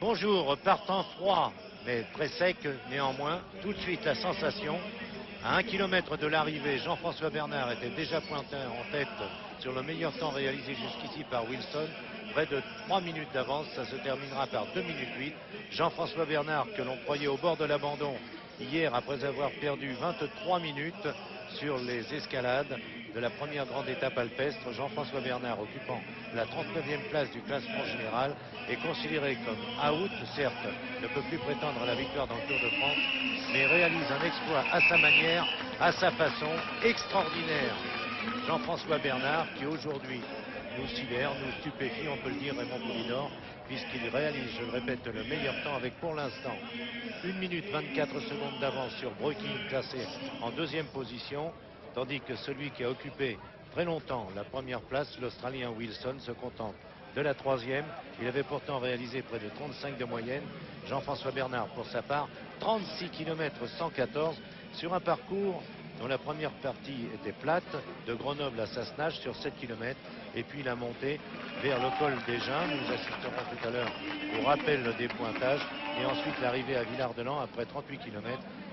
Bonjour, partant froid, mais très sec néanmoins. Tout de suite la sensation. À 1 km de l'arrivée, Jean-François Bernard était déjà pointé en tête sur le meilleur temps réalisé jusqu'ici par Wilson. Près de 3 minutes d'avance, ça se terminera par 2 minutes 8. Jean-François Bernard, que l'on croyait au bord de l'abandon hier après avoir perdu 23 minutes sur les escalades de la première grande étape alpestre. Jean-François Bernard, occupant la 39e place du classement général, est considéré comme out. Certes, ne peut plus prétendre à la victoire dans le Tour de France, mais réalise un exploit à sa manière, à sa façon, extraordinaire. Jean-François Bernard, qui aujourd'hui nous sidère, nous stupéfie, on peut le dire, Raymond Poulidor, puisqu'il réalise, je le répète, le meilleur temps avec pour l'instant 1 minute 24 secondes d'avance sur Breaking, classé en 2e position, tandis que celui qui a occupé très longtemps la première place, l'Australien Wilson, se contente de la 3e. Il avait pourtant réalisé près de 35 de moyenne. Jean-François Bernard, pour sa part, 36 km 114 sur un parcours dont la première partie était plate, de Grenoble à Sassenage sur 7 km, et puis la montée vers le col des Gins. Nous assisterons tout à l'heure au rappel des pointages, et ensuite l'arrivée à Villard-de-Lans après 38 km,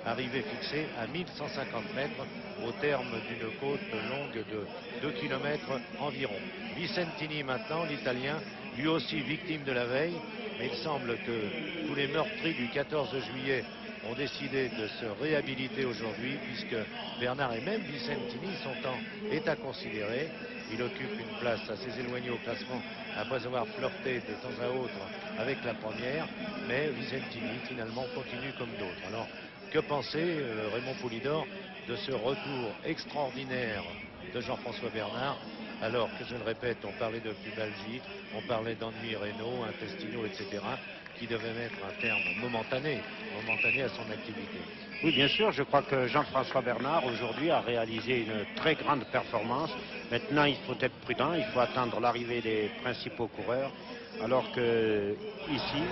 arrivée fixée à 1150 mètres au terme d'une côte longue de 2 km environ. Vicentini maintenant, l'Italien, lui aussi victime de la veille, mais il semble que tous les meurtris du 14 juillet ont décidé de se réhabiliter aujourd'hui, puisque Bernard et même Vicentini, son temps est à considérer. Il occupe une place assez éloignée au classement après avoir flirté de temps à autre avec la première, mais Vicentini finalement continue comme d'autres. Alors que penser, Raymond Poulidor, de ce retour extraordinaire de Jean-François Bernard, alors que, je le répète, on parlait de pubalgie, on parlait d'ennuis rénaux, intestinaux, etc., qui devait mettre un terme momentané à son activité. Oui, bien sûr, je crois que Jean-François Bernard aujourd'hui a réalisé une très grande performance. Maintenant, il faut être prudent, il faut attendre l'arrivée des principaux coureurs, alors que ici,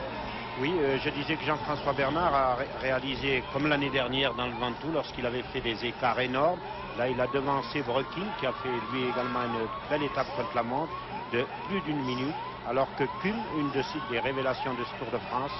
oui, je disais que Jean-François Bernard a réalisé comme l'année dernière dans le Ventoux, lorsqu'il avait fait des écarts énormes. Là, il a devancé Breaking, qui a fait lui également une belle étape contre la montre de plus d'1 minute, alors que Kuhn, une des révélations de ce Tour de France,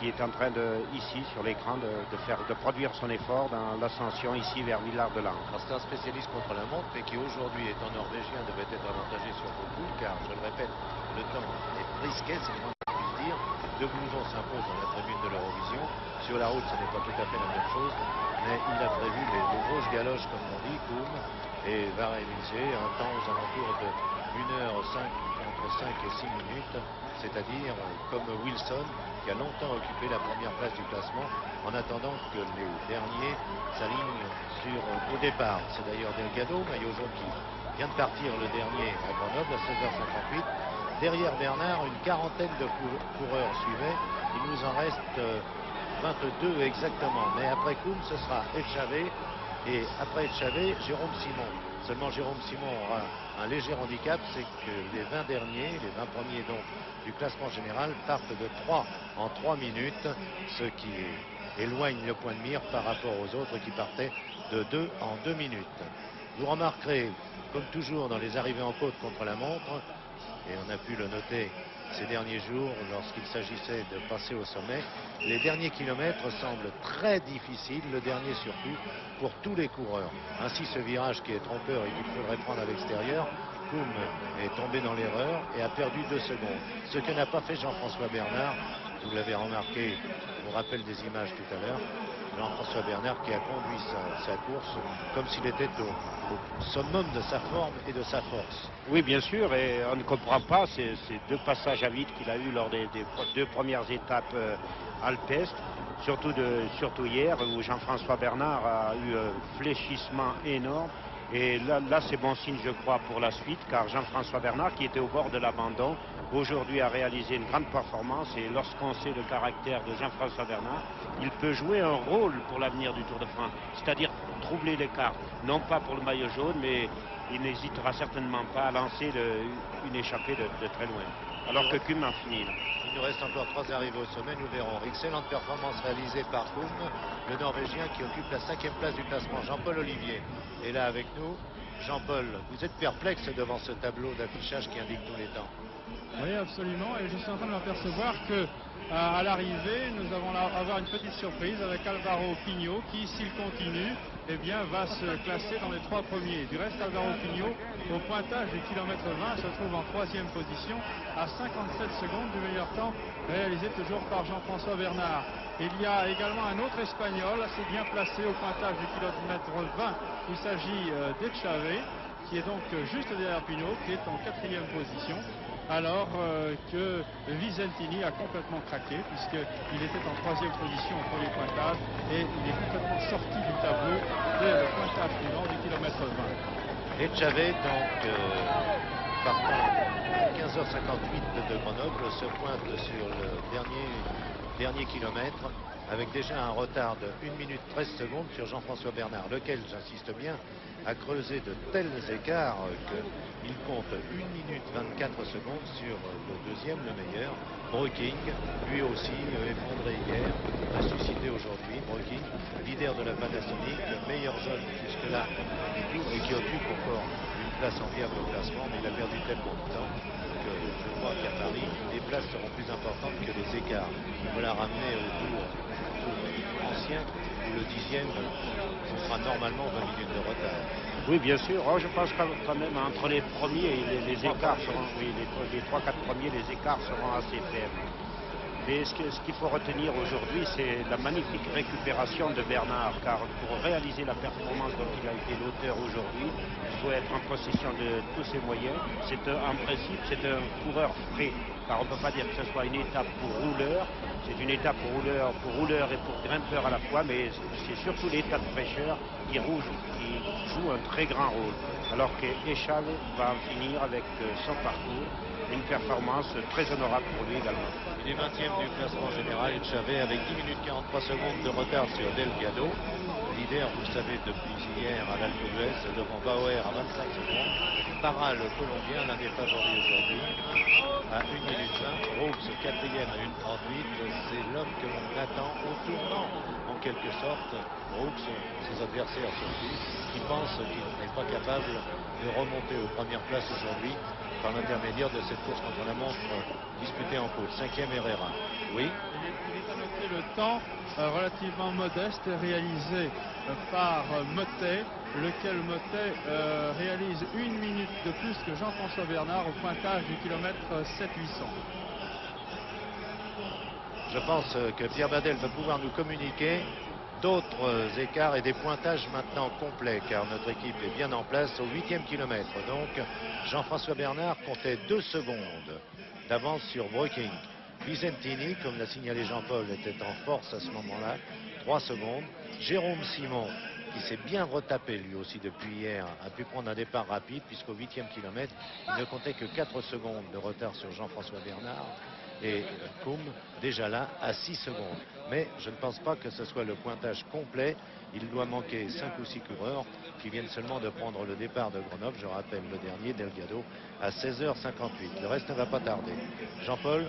qui est en train ici sur l'écran de produire son effort dans l'ascension ici vers Villard-de-Lans. C'est un spécialiste contre la montre, mais qui aujourd'hui étant norvégien devait être avantagé sur beaucoup, car je le répète, le temps est risqué, c'est le moins qu'on puisse dire. De Blouson s'impose dans la tribune de l'Eurovision. Sur la route, ce n'est pas tout à fait la même chose, mais il a prévu les grosses galoches, comme on dit, Koum, et va réaliser un temps aux alentours de 1h05, entre 5 et 6 minutes, c'est-à-dire comme Wilson, qui a longtemps occupé la première place du classement, en attendant que les derniers s'alignent au départ. C'est d'ailleurs Delgado, maillot jaune, qui vient de partir le dernier à Grenoble à 16h58. Derrière Bernard, une quarantaine de coureurs suivaient. Il nous en reste 22 exactement. Mais après Koum, ce sera Etchavé. Et après Etchavé, Jérôme Simon. Seulement Jérôme Simon aura un léger handicap, c'est que les 20 derniers, les 20 premiers donc du classement général, partent de 3 en 3 minutes, ce qui éloigne le point de mire par rapport aux autres qui partaient de 2 en 2 minutes. Vous remarquerez, comme toujours dans les arrivées en côte contre la montre, et on a pu le noter ces derniers jours lorsqu'il s'agissait de passer au sommet, les derniers kilomètres semblent très difficiles, le dernier surtout, pour tous les coureurs. Ainsi, ce virage qui est trompeur et qu'il faudrait prendre à l'extérieur, Koum est tombé dans l'erreur et a perdu 2 secondes. Ce que n'a pas fait Jean-François Bernard, vous l'avez remarqué au rappel des images tout à l'heure, Jean-François Bernard qui a conduit sa course comme s'il était au summum de sa forme et de sa force. Oui, bien sûr, et on ne comprend pas ces 2 passages à vide qu'il a eu lors des 2 premières étapes alpestres, surtout hier, où Jean-François Bernard a eu un fléchissement énorme. Et là c'est bon signe, je crois, pour la suite, car Jean-François Bernard, qui était au bord de l'abandon, aujourd'hui a réalisé une grande performance. Et lorsqu'on sait le caractère de Jean-François Bernard, il peut jouer un rôle pour l'avenir du Tour de France, c'est-à-dire troubler les cartes, non pas pour le maillot jaune, mais il n'hésitera certainement pas à lancer une échappée de très loin. Alors que Kuhn en finit là. Il nous reste encore 3 arrivées au sommet, nous verrons. Excellente performance réalisée par Koum, le Norvégien qui occupe la 5e place du classement. Jean-Paul Olivier est là avec nous. Jean-Paul, vous êtes perplexe devant ce tableau d'affichage qui indique tous les temps? Oui, absolument, et je suis en train de m'apercevoir que À l'arrivée, nous allons avoir une petite surprise avec Alvaro Pignot qui, s'il continue, eh bien, va se classer dans les 3 premiers. Du reste, Alvaro Pignot, au pointage du kilomètre 20, se trouve en 3e position à 57 secondes du meilleur temps réalisé toujours par Jean-François Bernard. Il y a également un autre Espagnol assez bien placé au pointage du kilomètre 20. Il s'agit d'Echave, qui est donc juste derrière Pignot, qui est en 4e position. Alors que Visentini a complètement craqué puisqu'il était en 3e position au premier pointage et il est complètement sorti du tableau dès le pointage suivant du kilomètre 20. Echave, donc, partant à 15h58 de Grenoble, se pointe sur le dernier kilomètre avec déjà un retard de 1 minute 13 secondes sur Jean-François Bernard, lequel, j'insiste bien, a creusé de tels écarts qu'il compte 1 minute 24 secondes sur le deuxième, le meilleur, Breking, lui aussi effondré hier, ressuscité aujourd'hui. Breking, leader de la Panasonic, meilleur jeune jusque-là du tout et qui occupe encore une place enviable au classement, mais il a perdu tellement de temps que je crois qu'à Paris, les places seront plus importantes que les écarts. On l'a ramené au tour ancien où le 10e fera normalement 20 minutes de retard. Oui, bien sûr. Oh, je pense quand même entre les premiers et les écarts seront, oui, les 3-4 premiers, les écarts seront assez faibles. Mais ce qu'il faut retenir aujourd'hui, c'est la magnifique récupération de Bernard, car pour réaliser la performance dont il a été l'auteur aujourd'hui, il faut être en possession de tous ses moyens. En principe, c'est un coureur frais, car on ne peut pas dire que ce soit une étape pour rouleur. C'est une étape pour rouleur et pour grimpeur à la fois, mais c'est surtout l'état de fraîcheur qui joue un très grand rôle. Alors qu'Echave va en finir avec son parcours. Une performance très honorable pour lui également. Il est 20e du classement général, Echave, avec 10 minutes 43 secondes de retard sur Delgado. Leader, vous le savez, depuis hier à l'Alpe d'Huez, devant Bauer à 25 secondes. Parra, le Colombien, l'un des favoris aujourd'hui, à 1 minute 20. Brooks, 4e à 1,38. C'est l'homme que l'on attend au tournant, en quelque sorte. Brooks, ses adversaires surtout, qui pensent qu'il n'est pas capable de remonter aux premières places aujourd'hui par l'intermédiaire de cette course contre la montre disputée en côte. 5e Herrera. Oui. Il est à noter le temps relativement modeste réalisé par Mottet, lequel Mottet réalise 1 minute de plus que Jean-François Bernard au pointage du kilomètre 700. Je pense que Pierre Badel va pouvoir nous communiquer d'autres écarts et des pointages maintenant complets, car notre équipe est bien en place au 8e kilomètre. Donc Jean-François Bernard comptait 2 secondes d'avance sur Breking. Visentini, comme l'a signalé Jean-Paul, était en force à ce moment-là, 3 secondes. Jérôme Simon, qui s'est bien retapé lui aussi depuis hier, a pu prendre un départ rapide, puisqu'au 8e kilomètre, il ne comptait que 4 secondes de retard sur Jean-François Bernard. Et Koum, déjà là, à 6 secondes. Mais je ne pense pas que ce soit le pointage complet. Il doit manquer 5 ou 6 coureurs qui viennent seulement de prendre le départ de Grenoble. Je rappelle le dernier, Delgado, à 16h58. Le reste ne va pas tarder. Jean-Paul,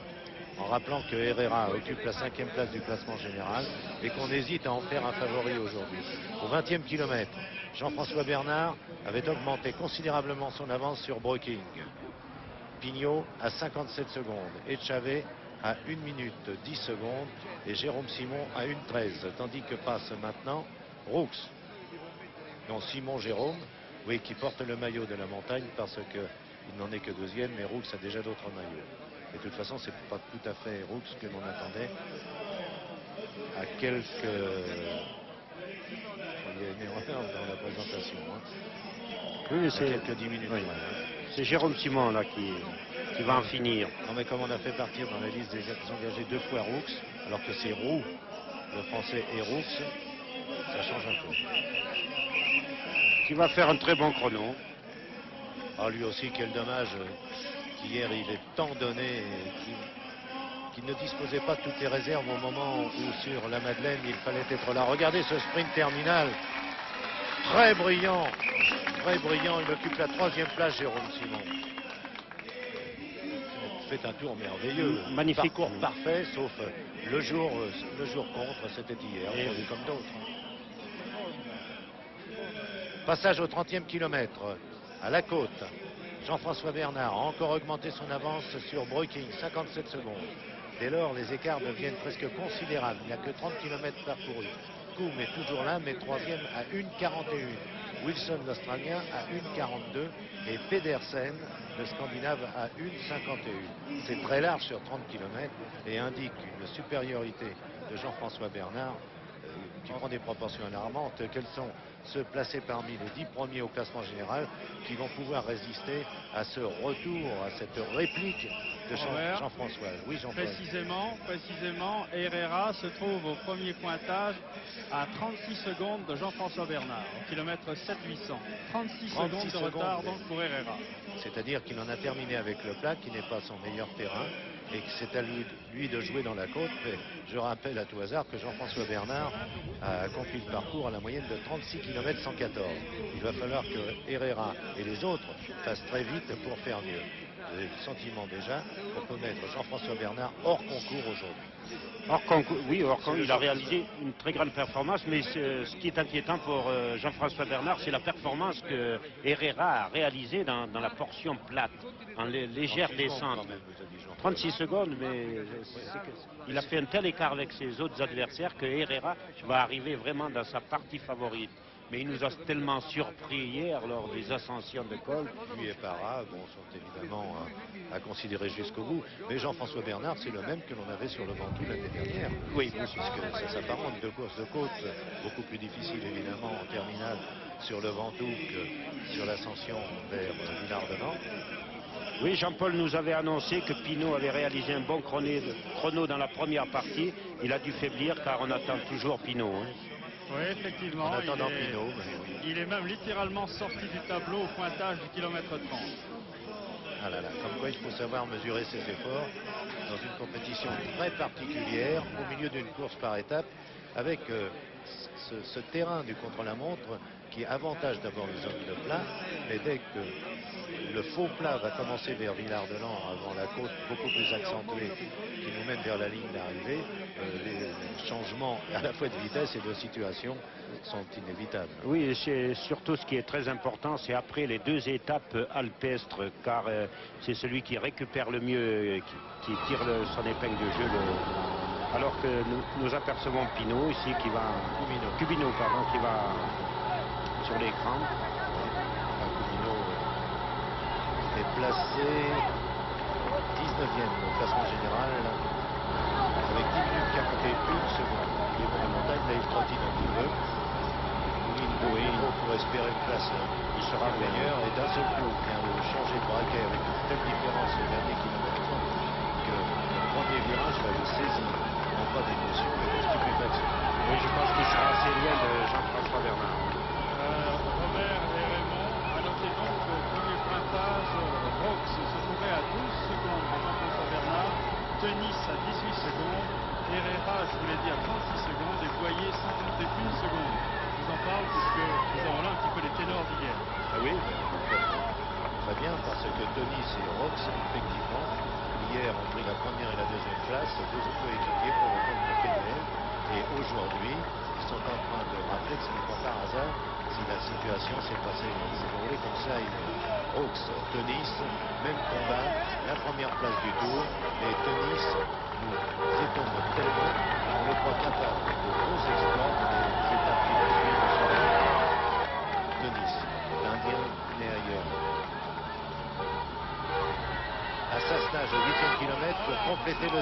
en rappelant que Herrera occupe la 5e place du classement général et qu'on hésite à en faire un favori aujourd'hui. Au 20e kilomètre, Jean-François Bernard avait augmenté considérablement son avance sur Breking. Pignot à 57 secondes, Echave à 1 minute 10 secondes et Jérôme Simon à 1,13, tandis que passe maintenant Brooks. Non, Simon-Jérôme, oui, qui porte le maillot de la montagne parce qu'il n'en est que 2e, mais Brooks a déjà d'autres maillots. Et de toute façon, c'est pas tout à fait Brooks que l'on attendait à quelques... Il y a une erreur dans la présentation. Oui, c'est quelques 10 minutes. Oui. C'est Jérôme Simon là qui va en finir. Non, mais comme on a fait partir dans la liste des engagés 2 fois Roux, alors que c'est Roux, le français, et Roux, ça change un peu. Qui va faire un très bon chrono. Ah, lui aussi, quel dommage qu'hier il est tant donné qu'il ne disposait pas de toutes les réserves au moment où sur la Madeleine il fallait être là. Regardez ce sprint terminal, très brillant, il occupe la 3e place, Jérôme Simon. Fait un tour merveilleux, magnifique parcours parfait, sauf le jour contre, c'était hier, comme d'autres. Passage au 30e kilomètre, à la côte. Jean-François Bernard a encore augmenté son avance sur Breking, 57 secondes. Dès lors, les écarts deviennent presque considérables. Il n'y a que 30 km parcourus. Koum est toujours là, mais troisième à 1,41. Wilson, l'Australien, à 1,42. Et Pedersen, le Scandinave, à 1,51. C'est très large sur 30 km et indique une supériorité de Jean-François Bernard qui prend des proportions alarmantes. Quels sont ceux placés parmi les 10 premiers au classement général qui vont pouvoir résister à ce retour, à cette réplique de Jean-François? Oui, Jean-Paul. Précisément, Herrera se trouve au premier pointage à 36 secondes de Jean-François Bernard, au kilomètre 7,800. 36 secondes de retard donc pour Herrera. C'est-à-dire qu'il en a terminé avec le plat, qui n'est pas son meilleur terrain, et que c'est à lui de jouer dans la côte. Mais je rappelle à tout hasard que Jean-François Bernard a accompli le parcours à la moyenne de 36 km 114. Il va falloir que Herrera et les autres fassent très vite pour faire mieux. J'ai le sentiment déjà qu'on peut mettre Jean-François Bernard hors concours aujourd'hui. Hors concours, oui, hors concours, il a réalisé une très grande performance, mais ce qui est inquiétant pour Jean-François Bernard, c'est la performance que Herrera a réalisée dans la portion plate, en légère descente. 36 secondes, mais il a fait un tel écart avec ses autres adversaires que Herrera va arriver vraiment dans sa partie favorite. Mais il nous a tellement surpris hier lors des ascensions de col. Lui et Parra sont évidemment à considérer jusqu'au bout. Mais Jean-François Bernard, c'est le même que l'on avait sur le Ventoux l'année dernière. Oui, puisque ça s'apparente de course de côte, beaucoup plus difficile évidemment en terminale sur le Ventoux que sur l'ascension vers Villard-de-Lans. Oui, Jean-Paul nous avait annoncé que Pinot avait réalisé un bon chrono dans la première partie. Il a dû faiblir car on attend toujours Pinot. Hein. Oui, effectivement. En attendant Pinot, il est même littéralement sorti du tableau au pointage du kilomètre 30. Ah là là, comme quoi il faut savoir mesurer ses efforts dans une compétition très particulière, au milieu d'une course par étapes, avec ce terrain du contre-la-montre qui avantage d'abord les hommes de plat, mais dès que le faux plat va commencer vers Villard-de-Lans avant la côte beaucoup plus accentuée qui nous mène vers la ligne d'arrivée, les changements à la fois de vitesse et de situation sont inévitables. Oui, et c'est surtout ce qui est très important, c'est après les deux étapes alpestres, car c'est celui qui récupère le mieux, qui tire son épingle de jeu. Alors que nous apercevons Pinot ici qui va... Cubino, pardon, qui va sur l'écran. Cubino est placé 19e au classement général avec 10 minutes 41 secondes. Il est bon en montagne, là il trottine un petit peu. Oui, pour espérer une place, il sera meilleur et d'un seul coup, il vient de changer de braquet avec une telle différence au dernier kilomètre que le premier virage va le saisir, non pas d'émotion mais de stupéfaction. Oui, je pense qu'il sera assez loin de Jean-François Bernard. Robert et Raymond, à noter donc que le premier pointage, Rox se trouvait à 12 secondes de Jean-François Bernard, Tenis à 18 secondes, Herrera, je vous l'ai dit, à 36 secondes et Boyer 51 secondes. Je vous en parle puisque nous avons là un petit peu les ténors d'hier. Ah oui, très bien, parce que Tenis et Rox, effectivement, hier ont pris la première et la deuxième place, deux coéquipiers pour le compte de PDL. Et aujourd'hui, ils sont en train de rappeler que ce n'est pas par hasard si la situation s'est déroulée comme ça. Rox, Tenis, même combat, la première place du tour. Et Tenis nous étonne tellement qu'on le croit capable de gros exploits dans les étapes qui vont suivre sur les Tenis, l'Indien né ailleurs. À Sassenage, au 8e kilomètre, pour compléter le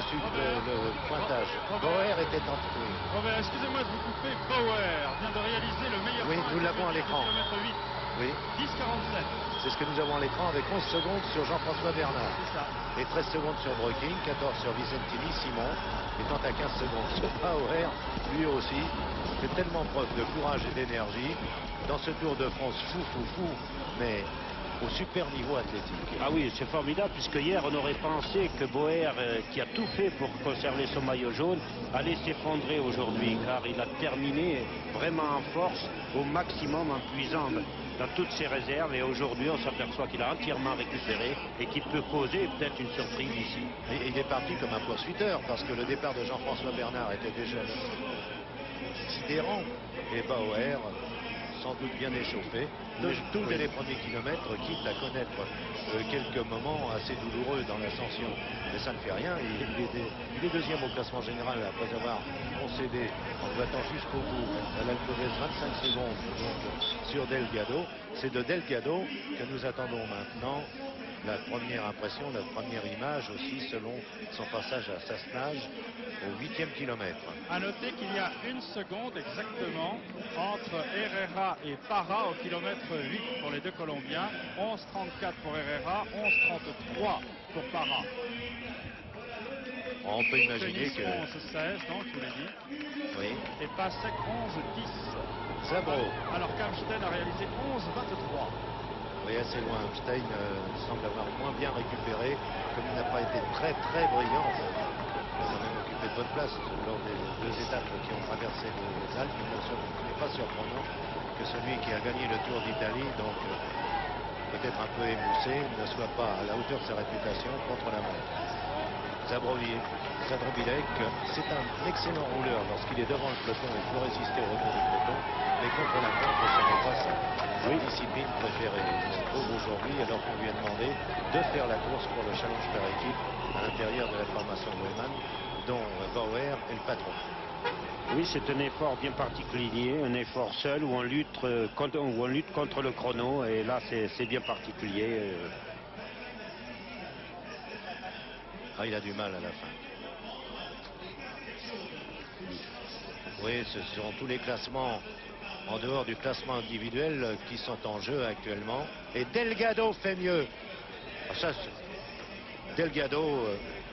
pointage. Bauer était en trouille. Robert, excusez-moi de vous couper. Bauer vient de réaliser le meilleur Oui, temps nous l'avons à l'écran. Kilomètre 8. Oui. 10,47. C'est ce que nous avons à l'écran avec 11 secondes sur Jean-François Bernard. C'est ça. Et 13 secondes sur Breuking, 14 sur Vicentini, Simon étant à 15 secondes. Ce Bauer, lui aussi, fait tellement preuve de courage et d'énergie dans ce Tour de France fou, mais au super niveau athlétique. Ah oui, c'est formidable, puisque hier on aurait pensé que Bauer, qui a tout fait pour conserver son maillot jaune, allait s'effondrer aujourd'hui, car il a terminé vraiment en force, au maximum, en puisant dans toutes ses réserves, et aujourd'hui on s'aperçoit qu'il a entièrement récupéré et qu'il peut causer peut-être une surprise ici. Et il est parti comme un poursuiteur, parce que le départ de Jean-François Bernard était déjà sidérant, et Bauer, sans doute bien échauffé, tout dès les premiers kilomètres, quitte à connaître quelques moments assez douloureux dans l'ascension. Mais ça ne fait rien. Il est deuxième au classement général après avoir concédé en se battant jusqu'au bout à l'Alcovez 25 secondes donc, sur Delgado. C'est de Delgado que nous attendons maintenant la première impression, la première image aussi selon son passage à Sassenage au 8e kilomètre. À noter qu'il y a 1 seconde exactement entre Herrera et Parra au kilomètre 8 pour les deux Colombiens. 11,34 pour Herrera, 11,33 pour Parra. On peut imaginer que... 11,16 donc, je vous l'ai dit. Oui. Et Pasek 11,10. Zabro. Alors qu'Amstein a réalisé 11,23. Oui, assez loin. Amstein semble avoir moins bien récupéré, comme il n'a pas été très brillant. Il a quand même occupé de bonnes places lors des deux étapes qui ont traversé les Alpes. Il n'est pas surprenant que celui qui a gagné le Tour d'Italie, donc peut-être un peu émoussé, ne soit pas à la hauteur de sa réputation contre la montre. Zabrobilek, c'est un excellent rouleur. Lorsqu'il est devant le peloton, il peut résister au retour du peloton, mais contre la montre, ce n'est pas sa discipline préférée. Il se trouve aujourd'hui, alors qu'on lui a demandé de faire la course pour le challenge par équipe à l'intérieur de la formation Weyman, dont Bauer est le patron. Oui, c'est un effort bien particulier, un effort seul où on lutte contre le chrono, et là c'est bien particulier. Ah, il a du mal à la fin. Oui, ce sont tous les classements en dehors du classement individuel qui sont en jeu actuellement. Et Delgado fait mieux. Ça, Delgado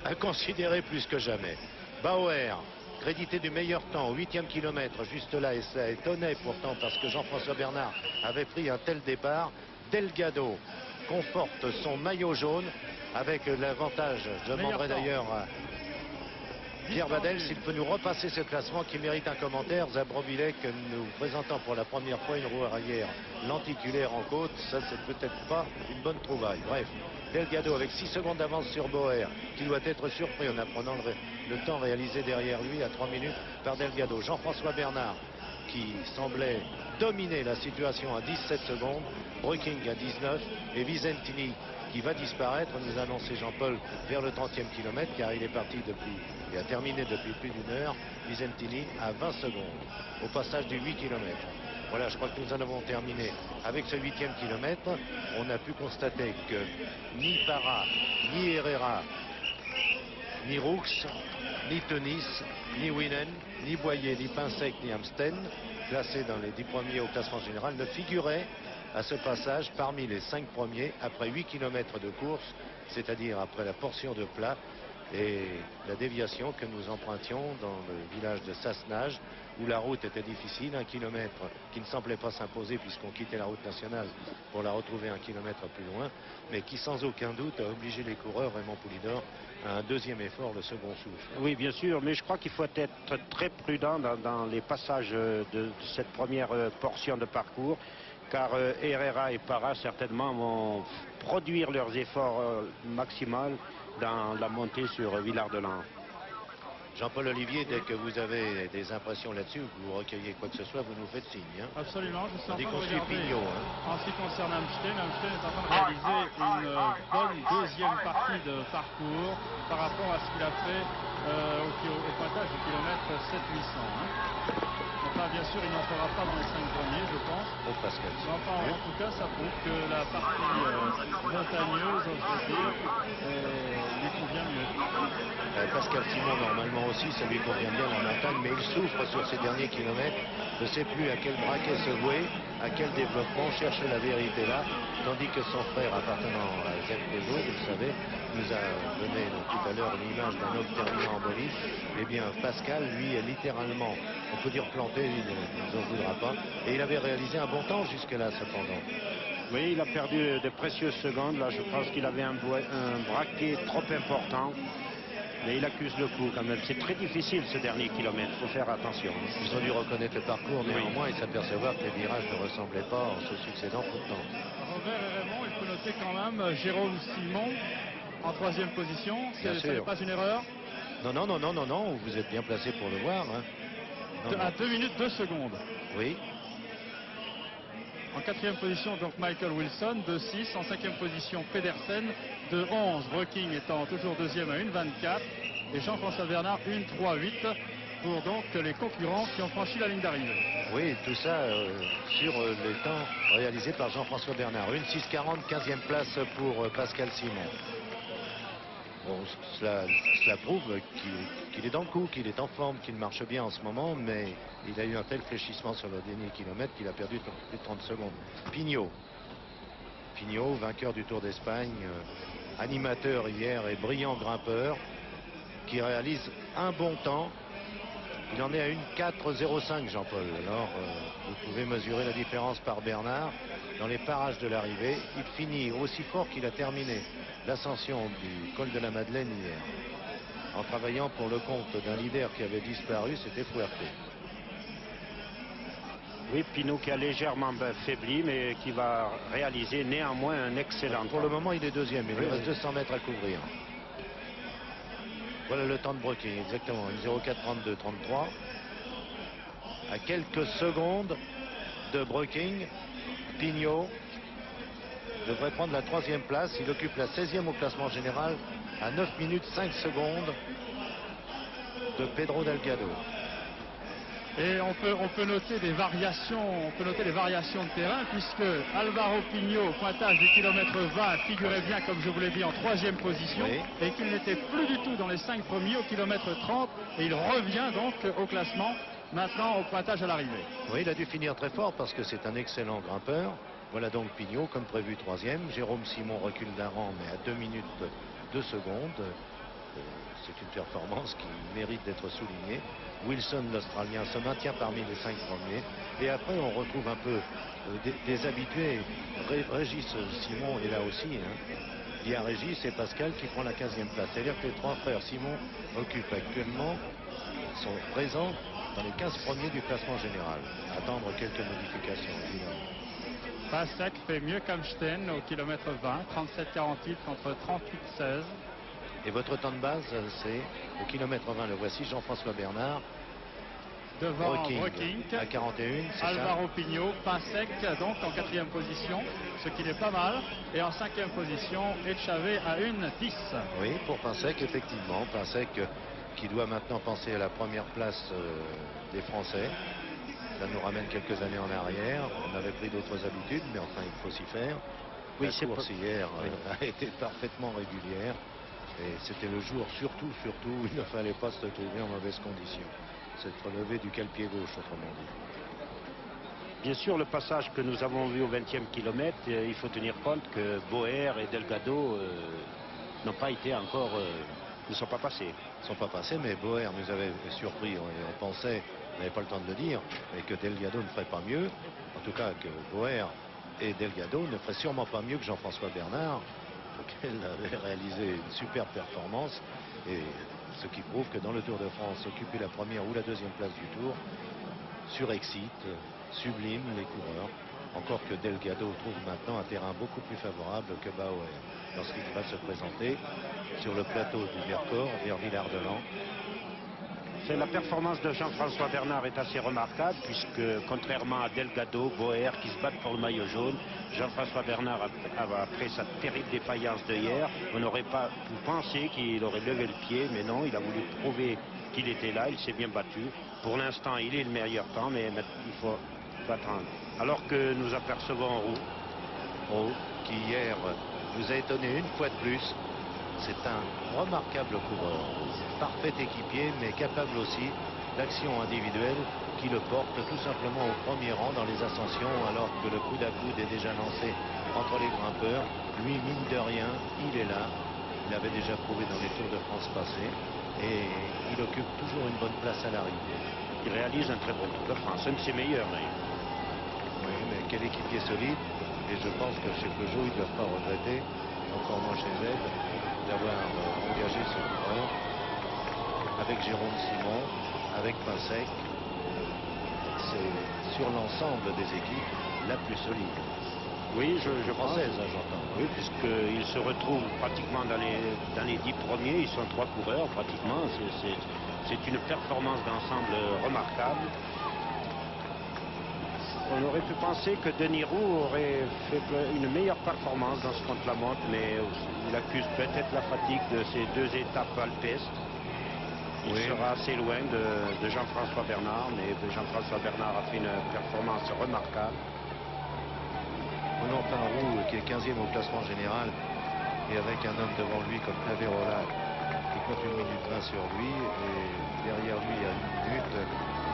a considéré plus que jamais. Bauer, crédité du meilleur temps au 8e kilomètre, juste là, et ça étonnait pourtant parce que Jean-François Bernard avait pris un tel départ. Delgado conforte son maillot jaune avec l'avantage. Je demanderai d'ailleurs à Pierre Badel s'il peut nous repasser ce classement qui mérite un commentaire. Zabrobilek nous présentant pour la première fois une roue arrière lenticulaire en côte, ça c'est peut-être pas une bonne trouvaille. Bref, Delgado avec 6 secondes d'avance sur Bauer qui doit être surpris en apprenant le temps réalisé derrière lui à 3 minutes par Delgado. Jean-François Bernard qui semblait dominer la situation à 17 secondes, Breuking à 19 et Visentini qui va disparaître, nous a annoncé Jean-Paul, vers le 30e kilomètre, car il est parti depuis et a terminé depuis plus d'une heure. Visentini à 20 secondes au passage du 8 km. Voilà, je crois que nous en avons terminé avec ce 8e kilomètre. On a pu constater que ni Parra, ni Herrera, ni Roux, ni Tenis, ni Winen, ni Boyer, ni Pinsec, ni Amstein, classés dans les 10 premiers au classement général, ne figuraient à ce passage parmi les 5 premiers après 8 km de course, c'est-à-dire après la portion de plat et la déviation que nous empruntions dans le village de Sassenage où la route était difficile, 1 kilomètre qui ne semblait pas s'imposer puisqu'on quittait la route nationale pour la retrouver 1 kilomètre plus loin, mais qui sans aucun doute a obligé les coureurs, Raymond Poulidor, à un deuxième effort, le second souffle. Oui, bien sûr, mais je crois qu'il faut être très prudent dans les passages de cette première portion de parcours, car Herrera et Parra certainement vont produire leurs efforts maximaux dans la montée sur Villard-de-Lans. Jean-Paul Olivier, dès que vous avez des impressions là-dessus, que vous recueillez quoi que ce soit, vous nous faites signe. Hein. Absolument, je suis en train de suit regarder. Pignot, hein. En ce qui concerne Amstein est en train de réaliser une bonne deuxième partie de parcours par rapport à ce qu'il a fait au pointage du kilomètre 700-800. Hein. Enfin, bien sûr, il n'en fera pas dans les 5 premiers, je pense. Oh, Pascal. Enfin, en tout cas, ça prouve que la partie montagneuse, j'ose dire, lui convient mieux. Pascal Simon, normalement aussi, ça lui convient bien la montagne, mais il souffre sur ces derniers kilomètres. Je ne sais plus à quel braquet se vouer, à quel développement, chercher la vérité là, tandis que son frère appartenant à Z Peugeot, vous le savez, nous a donné tout à l'heure une image d'un homme terminant en bolide. Eh bien, Pascal, lui, est littéralement, on peut dire planté, il ne nous en voudra pas, et il avait réalisé un bon temps jusque-là, cependant. Oui, il a perdu de précieuses secondes. Là, je pense qu'il avait un braquet trop important. Mais il accuse le coup quand même. C'est très difficile ce dernier kilomètre, il faut faire attention. Ils ont dû reconnaître le parcours néanmoins et s'apercevoir que les virages ne ressemblaient pas en se succédant pourtant. Robert et Raymond, il faut noter quand même Jérôme Simon en 3e position. Ce n'est pas une erreur? Non, vous êtes bien placé pour le voir. Hein. À 2 minutes 2 secondes. Oui. En 4e position, donc Michael Wilson, 2-6. En 5e position, Pedersen, 2-11. Breking étant toujours 2e à 1-24. Et Jean-François Bernard, 1-3-8 pour donc les concurrents qui ont franchi la ligne d'arrivée. Oui, tout ça sur les temps réalisés par Jean-François Bernard. 1-6-40, 15e place pour Pascal Simon. Bon, cela prouve qu'il est dans le coup, qu'il est en forme, qu'il marche bien en ce moment, mais il a eu un tel fléchissement sur le dernier kilomètre qu'il a perdu plus de 30 secondes. Pignot, vainqueur du Tour d'Espagne, animateur hier et brillant grimpeur, qui réalise un bon temps. Il en est à 1-4-0-5, Jean-Paul. Alors, vous pouvez mesurer la différence par Bernard. Dans les parages de l'arrivée, il finit aussi fort qu'il a terminé l'ascension du col de la Madeleine hier. En travaillant pour le compte d'un leader qui avait disparu, c'était Fuerte. Oui, Pinot qui a légèrement faibli, mais qui va réaliser néanmoins un excellent Pour temps. le moment, il est deuxième. Il lui reste 200 mètres à couvrir. Voilà le temps de Breking, exactement. 1-04-32-33. À quelques secondes de Breking, Pignot devrait prendre la 3e place. Il occupe la 16e au classement général à 9 minutes 5 secondes de Pedro Delgado. Et on peut noter des variations, de terrain, puisque Alvaro Pignot, au pointage du kilomètre 20, figurait bien, comme je vous l'ai dit, en 3e position, Oui. et qu'il n'était plus du tout dans les 5 premiers au kilomètre 30, et il revient donc au classement, maintenant au pointage à l'arrivée. Oui, il a dû finir très fort parce que c'est un excellent grimpeur. Voilà donc Pignot, comme prévu, 3e. Jérôme Simon recule d'un rang, mais à 2 minutes 2 secondes. C'est une performance qui mérite d'être soulignée. Wilson, l'Australien, se maintient parmi les 5 premiers. Et après, on retrouve un peu des habitués. Régis Simon est là aussi. Il y a Régis et Pascal qui prend la 15e place. C'est-à-dire que les 3 frères Simon occupent actuellement, sont présents dans les 15 premiers du classement général. Attendre quelques modifications, évidemment. Pasek fait mieux qu'Amstein au kilomètre 20, 37-48 contre 38-16. Et votre temps de base, c'est au kilomètre 20, le voici, Jean-François Bernard. Devant Breking à 41, c'est Alvaro Pignot, Pasek donc en 4e position, ce qui n'est pas mal. Et en 5e position, Etchavé à 1-10. Oui, pour Pinsec, effectivement. Pinsec qui doit maintenant penser à la première place des Français. Ça nous ramène quelques années en arrière. On avait pris d'autres habitudes, mais enfin, il faut s'y faire. Oui, la course hier a été parfaitement régulière. Et c'était le jour, surtout, où il ne fallait pas se trouver en mauvaise condition. C'est relevé du cale-pied gauche, autrement dit. Bien sûr, le passage que nous avons vu au 20e kilomètre, il faut tenir compte que Boer et Delgado n'ont pas été encore, ne sont pas passés. Ils ne sont pas passés, mais Boer nous avait surpris. On pensait, on n'avait pas le temps de le dire, mais que Delgado ne ferait pas mieux. En tout cas, que Boer et Delgado ne feraient sûrement pas mieux que Jean-François Bernard, lequel avait réalisé une super performance. Et ce qui prouve que dans le Tour de France, occuper la première ou la 2e place du Tour surexcite, sublime les coureurs. Encore que Delgado trouve maintenant un terrain beaucoup plus favorable que Bauer lorsqu'il va se présenter sur le plateau du Vercors vers Villard-de-Lans. La performance de Jean-François Bernard est assez remarquable puisque contrairement à Delgado, Boer qui se battent pour le maillot jaune, Jean-François Bernard, après sa terrible défaillance de hier, on n'aurait pas pu penser qu'il aurait levé le pied, mais non, il a voulu prouver qu'il était là, il s'est bien battu. Pour l'instant, il est le meilleur temps, mais il faut attendre. Alors que nous apercevons Roux, qui hier nous a étonné une fois de plus. C'est un remarquable coureur, parfait équipier, mais capable aussi d'actions individuelles qui le portent tout simplement au premier rang dans les ascensions, alors que le coude à coude est déjà lancé entre les grimpeurs. Lui, mine de rien, il est là. Il avait déjà prouvé dans les Tours de France passés et il occupe toujours une bonne place à l'arrivée. Il réalise un très bon Tour de France, un de ses meilleurs d'ailleurs. Oui, mais quel équipier solide. Et je pense que chez Peugeot, ils ne doivent pas regretter, encore moins chez Z, d'avoir engagé ce coureur avec Jérôme Simon, avec Pinsec. C'est sur l'ensemble des équipes la plus solide. Oui, je pense. Française, j'entends. Oui, puisqu'ils se retrouvent pratiquement dans les 10 premiers. Ils sont 3 coureurs pratiquement. C'est une performance d'ensemble remarquable. On aurait pu penser que Denis Roux aurait fait une meilleure performance dans ce contre-la-montre, mais il accuse peut-être la fatigue de ces 2 étapes alpestres. Il sera assez loin de Jean-François Bernard, mais Jean-François Bernard a fait une performance remarquable. Valentin Roux, qui est 15e au classement général, et avec un homme devant lui comme Claverola, qui compte 1 minute 20 sur lui, et derrière lui à 1 minute,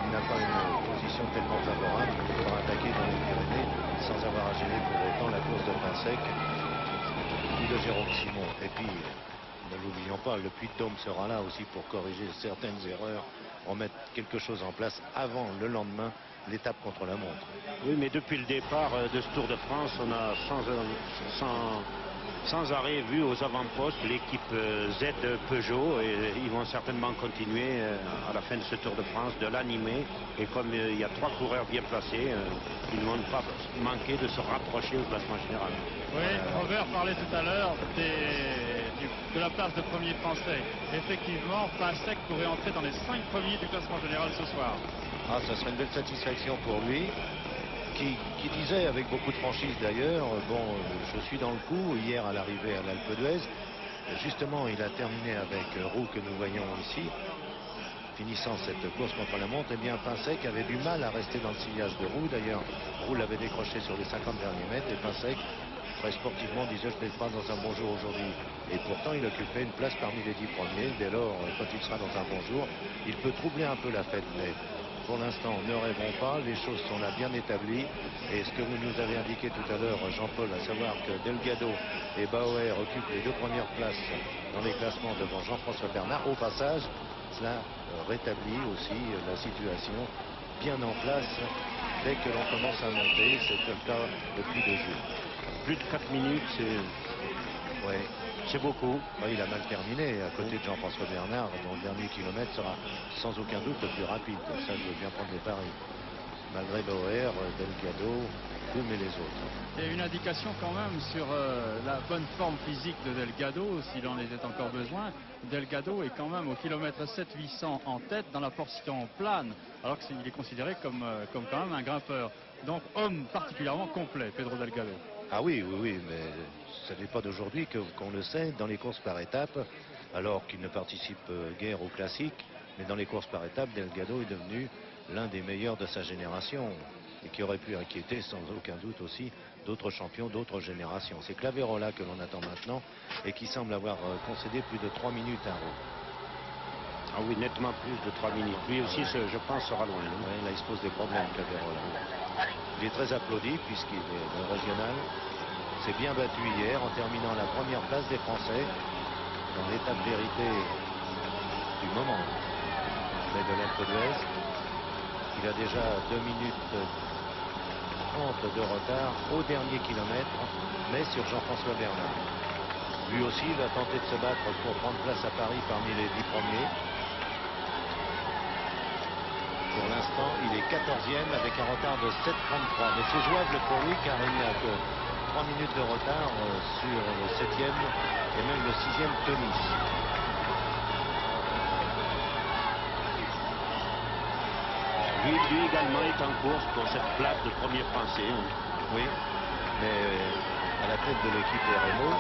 il n'a pas une position tellement favorable. Il faudra attaquer dans les Pyrénées sans avoir à gêner pour autant la course de Pinsec ou de Jérôme Simon. Et puis, ne l'oublions pas, le Puy-de-Dôme sera là aussi pour corriger certaines erreurs, remettre quelque chose en place avant le lendemain, l'étape contre la montre. Oui, mais depuis le départ de ce Tour de France, on a sans arrêt vu aux avant-postes l'équipe Z Peugeot, et ils vont certainement continuer à la fin de ce Tour de France de l'animer. Et comme il y a 3 coureurs bien placés, ils ne vont pas manquer de se rapprocher au classement général. Oui, Robert parlait tout à l'heure de la place de premier français. Effectivement, Pinsec pourrait entrer dans les 5 premiers du classement général ce soir. Ah, ça serait une belle satisfaction pour lui, qui disait avec beaucoup de franchise d'ailleurs, bon, je suis dans le coup. Hier à l'arrivée à l'Alpe d'Huez, justement, il a terminé avec Roux, que nous voyons ici, finissant cette course contre la montre. Eh bien, Pinsec avait du mal à rester dans le sillage de Roux. D'ailleurs, Roux l'avait décroché sur les 50 derniers mètres, et Pinsec, très sportivement, disait: je ne vais pas dans un bon jour aujourd'hui. Et pourtant, il occupait une place parmi les 10 premiers. Dès lors, quand il sera dans un bon jour, il peut troubler un peu la fête, mais pour l'instant, ne rêvons pas, les choses sont là bien établies. Et ce que vous nous avez indiqué tout à l'heure, Jean-Paul, à savoir que Delgado et Bauer occupent les 2 premières places dans les classements devant Jean-François Bernard, au passage, cela rétablit aussi la situation bien en place dès que l'on commence à monter. C'est le cas depuis 2 jours. Plus de 4 minutes, c'est beaucoup. Ouais, il a mal terminé à côté de Jean-François Bernard, dont le dernier kilomètre sera sans aucun doute le plus rapide. Ça, je veux bien prendre les paris. Malgré Bauer, Delgado, Froome et les autres. Et une indication quand même sur la bonne forme physique de Delgado, s'il en était encore besoin. Delgado est quand même au kilomètre 700-800 en tête dans la portion plane, alors qu'il est considéré comme quand même un grimpeur. Donc homme particulièrement complet, Pedro Delgado. Ah oui, mais ce n'est pas d'aujourd'hui qu'on le sait dans les courses par étapes, alors qu'il ne participe guère au classique, mais dans les courses par étapes, Delgado est devenu l'un des meilleurs de sa génération, et qui aurait pu inquiéter sans aucun doute aussi d'autres champions d'autres générations. C'est Claverola que l'on attend maintenant, et qui semble avoir concédé plus de 3 minutes à Roux. Ah oui, nettement plus de 3 minutes. Lui aussi, je pense, sera loin. Hein. Ouais, là, il se pose des problèmes, Claverola. Il est très applaudi puisqu'il est dans le régional. S'est bien battu hier en terminant la première place des Français dans l'étape vérité du moment près de l'Alpe d'Huez. Il a déjà 2 minutes 30 de retard au dernier kilomètre, mais sur Jean-François Bernard. Lui aussi va tenter de se battre pour prendre place à Paris parmi les 10 premiers. Pour l'instant, il est 14e avec un retard de 7,33. Mais c'est jouable pour lui car il n'a que 3 minutes de retard sur le 7e et même le 6e Tony. Lui également est en course pour cette place de premier français. Hein. Oui, mais à la tête de l'équipe RMO,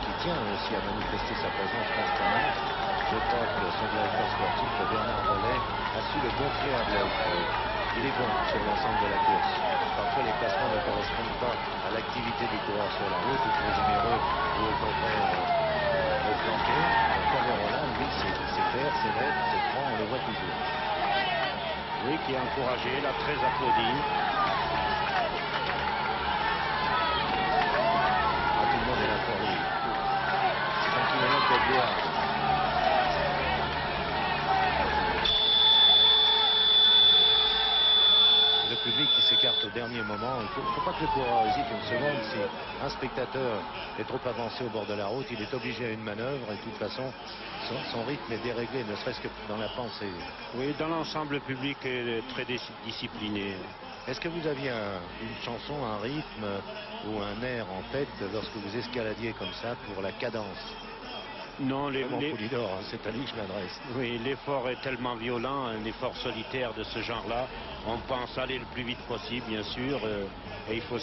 qui tient aussi à manifester sa présence constamment, je crois que son directeur sportif, Bernard Rollet, a su le gonfler à bloc. Il est bon sur l'ensemble de la course. Parfois, les classements ne correspondent pas à l'activité du coureur sur la route, ou trop généreux, ou au contraire trop flanqué. Claverola, lui, c'est clair, c'est net, c'est franc, on le voit toujours. Oui, qui est encouragé, là, très applaudi. Ah, tout le monde est là pour lui. C'est un kilomètre de gloire. Le public qui s'écarte au dernier moment. Il ne faut pas que le coureur hésite une seconde. Si un spectateur est trop avancé au bord de la route, il est obligé à une manœuvre, et de toute façon, son rythme est déréglé, ne serait-ce que dans la pensée. Oui, dans l'ensemble, le public est très discipliné. Est-ce que vous aviez une chanson, un rythme ou un air en tête lorsque vous escaladiez comme ça pour la cadence? Non, Vraiment, Poulidor, hein, c'est à lui que je m'adresse. oui, l'effort est tellement violent, un effort solitaire de ce genre-là. On pense aller le plus vite possible, bien sûr, et il faut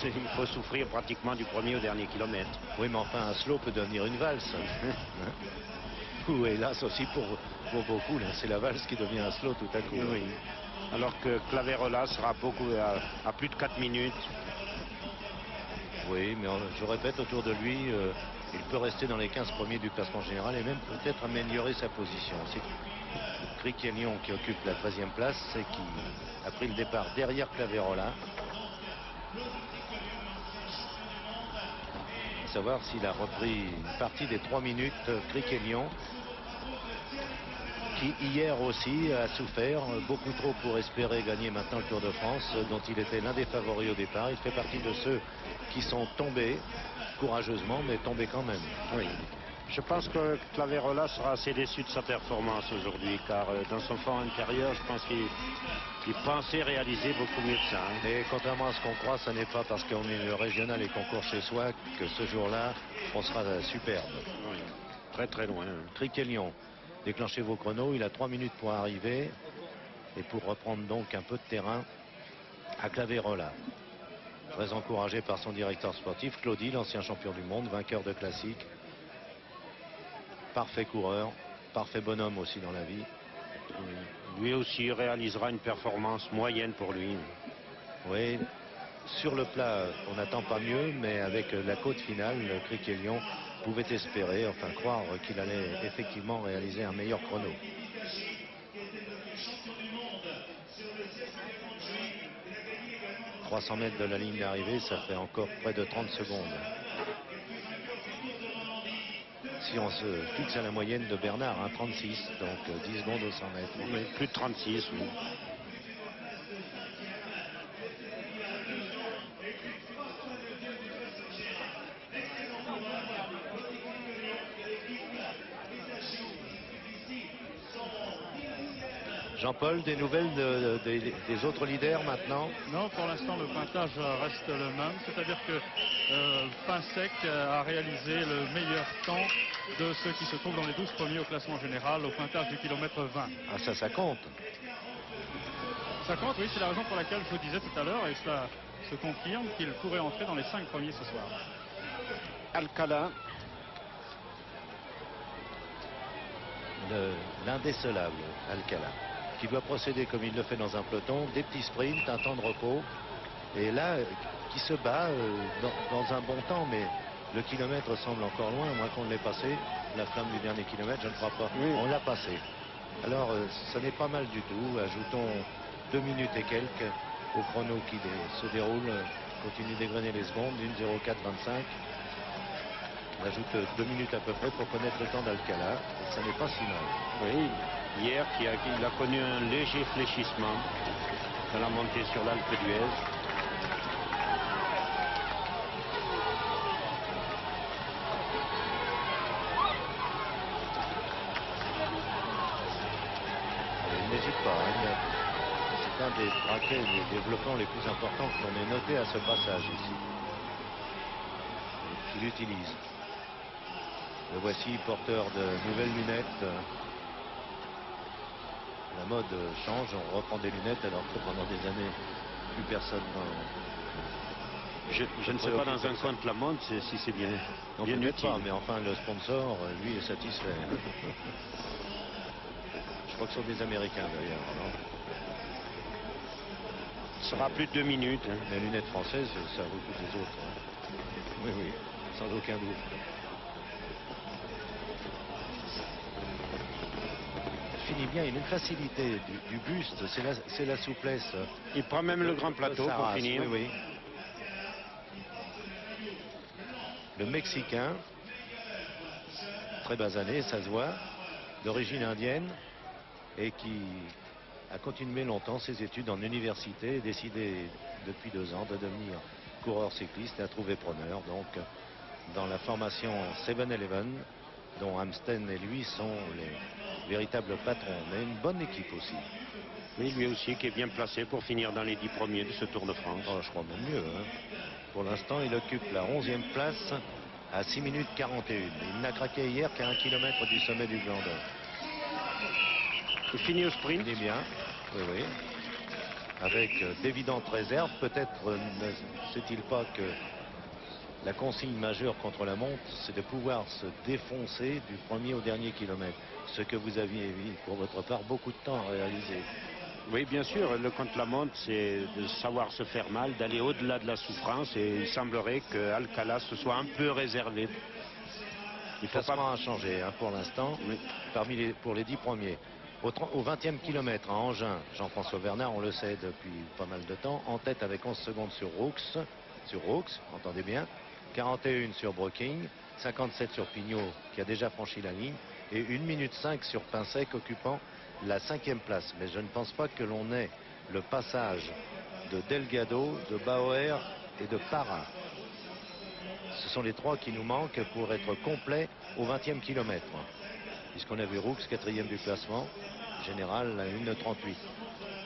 souffrir pratiquement du premier au dernier kilomètre. Oui, mais enfin, un slow peut devenir une valse. Ou hélas aussi pour beaucoup, là, c'est la valse qui devient un slow tout à coup. Oui. Alors que Claverola sera beaucoup à plus de 4 minutes. Oui, mais je répète, autour de lui, il peut rester dans les 15 premiers du classement général et même peut-être améliorer sa position. C'est Criquelion qui occupe la 13e place et qui a pris le départ derrière Claverola. Savoir s'il a repris une partie des 3 minutes, Criquelion, qui hier aussi a souffert beaucoup trop pour espérer gagner maintenant le Tour de France, dont il était l'un des favoris au départ. Il fait partie de ceux qui sont tombés courageusement, mais tombés quand même. Oui. Je pense que Claverola sera assez déçu de sa performance aujourd'hui, car dans son fond intérieur, je pense qu'il pensait réaliser beaucoup mieux que ça. Hein. Et contrairement à ce qu'on croit, ce n'est pas parce qu'on est le régional et qu'on court chez soi que ce jour-là, on sera superbe. Oui. Très très loin. Criquelion, déclenchez vos chronos, il a 3 minutes pour arriver et pour reprendre donc un peu de terrain à Claverola. Très encouragé par son directeur sportif, Claudie, l'ancien champion du monde, vainqueur de classique. Parfait coureur, parfait bonhomme aussi dans la vie. Lui aussi réalisera une performance moyenne pour lui. Oui, sur le plat, on n'attend pas mieux, mais avec la côte finale, Criquelion pouvait espérer, enfin croire qu'il allait effectivement réaliser un meilleur chrono. 300 mètres de la ligne d'arrivée, ça fait encore près de 30 secondes. Si on se fixe à la moyenne de Bernard, 36, donc 10 secondes au 100 mètres. Oui, plus de 36, oui. Jean-Paul, des nouvelles des autres leaders maintenant? Non, pour l'instant, le pointage reste le même. C'est-à-dire que Pinsec a réalisé le meilleur temps de ceux qui se trouvent dans les 12 premiers au classement général au pointage du kilomètre 20. Ah, ça compte. Ça compte, oui, c'est la raison pour laquelle je vous disais tout à l'heure, et cela se confirme, qu'il pourrait entrer dans les 5 premiers ce soir. Alcala. L'indécelable Alcala, qui doit procéder comme il le fait dans un peloton, des petits sprints, un temps de repos, et là, qui se bat dans un bon temps, mais le kilomètre semble encore loin, à moins qu'on l'ait passé. La flamme du dernier kilomètre, je ne crois pas. Oui. On l'a passé. Alors, ce n'est pas mal du tout. Ajoutons 2 minutes et quelques au chrono qui se déroule. Continue d'égrener les secondes, 1:04:25. On ajoute 2 minutes à peu près pour connaître le temps d'Alcala. Et ça n'est pas si mal. Oui, hier, il a connu un léger fléchissement dans la montée sur l'Alpe d'Huez. Il n'hésite pas. C'est un des braquets, des développements les plus importants que l'on ait noté à ce passage ici. Qu'il utilise. Le voici porteur de nouvelles lunettes. La mode change, on reprend des lunettes alors que pendant des années, plus personne Je ne sais pas dans un compte la mode si c'est bien, non, bien peut-être utile. pas, mais enfin le sponsor, lui, est satisfait. Je crois que ce sont des Américains d'ailleurs, non? Ce sera plus de 2 minutes. Hein. Les lunettes françaises, ça vaut toutes les autres. Hein. Oui, oui, sans aucun doute. Finit bien, il a une facilité du buste, c'est la souplesse. Il prend même le grand plateau pour Sarras, finir. oui, oui. Le Mexicain, très basané, ça se voit, d'origine indienne, et qui a continué longtemps ses études en université, et décidé depuis 2 ans de devenir coureur cycliste et a trouvé preneur. Donc, dans la formation 7-Eleven, dont Amsten et lui sont les véritables patrons, mais une bonne équipe aussi. Oui, lui aussi qui est bien placé pour finir dans les 10 premiers de ce Tour de France. Oh, je crois même mieux. Hein. Pour l'instant, il occupe la 11e place à 6 minutes 41. Il n'a craqué hier qu'à 1 km du sommet du Glandon. Il finit au sprint. Il est bien, oui, oui. Avec d'évidentes réserves, peut-être ne sait-il pas que la consigne majeure contre la monte, c'est de pouvoir se défoncer du premier au dernier kilomètre. Ce que vous aviez, pour votre part, beaucoup de temps à réaliser. Oui, bien sûr, le contre-la-montre, c'est de savoir se faire mal, d'aller au-delà de la souffrance, et il semblerait que Alcala se soit un peu réservé. Il faut pas changer pour l'instant, oui. Pour les 10 premiers. Au 20e kilomètre à Engin, Jean-François Bernard, on le sait depuis pas mal de temps, en tête avec 11 secondes sur Roux, entendez bien, 41 sur Broking, 57 sur Pignot qui a déjà franchi la ligne, et 1 minute 5 sur Pinsec occupant la 5e place. Mais je ne pense pas que l'on ait le passage de Delgado, de Bauer et de Parra. Ce sont les 3 qui nous manquent pour être complets au 20e kilomètre. Puisqu'on a vu Roux, 4e du classement, général à 1,38.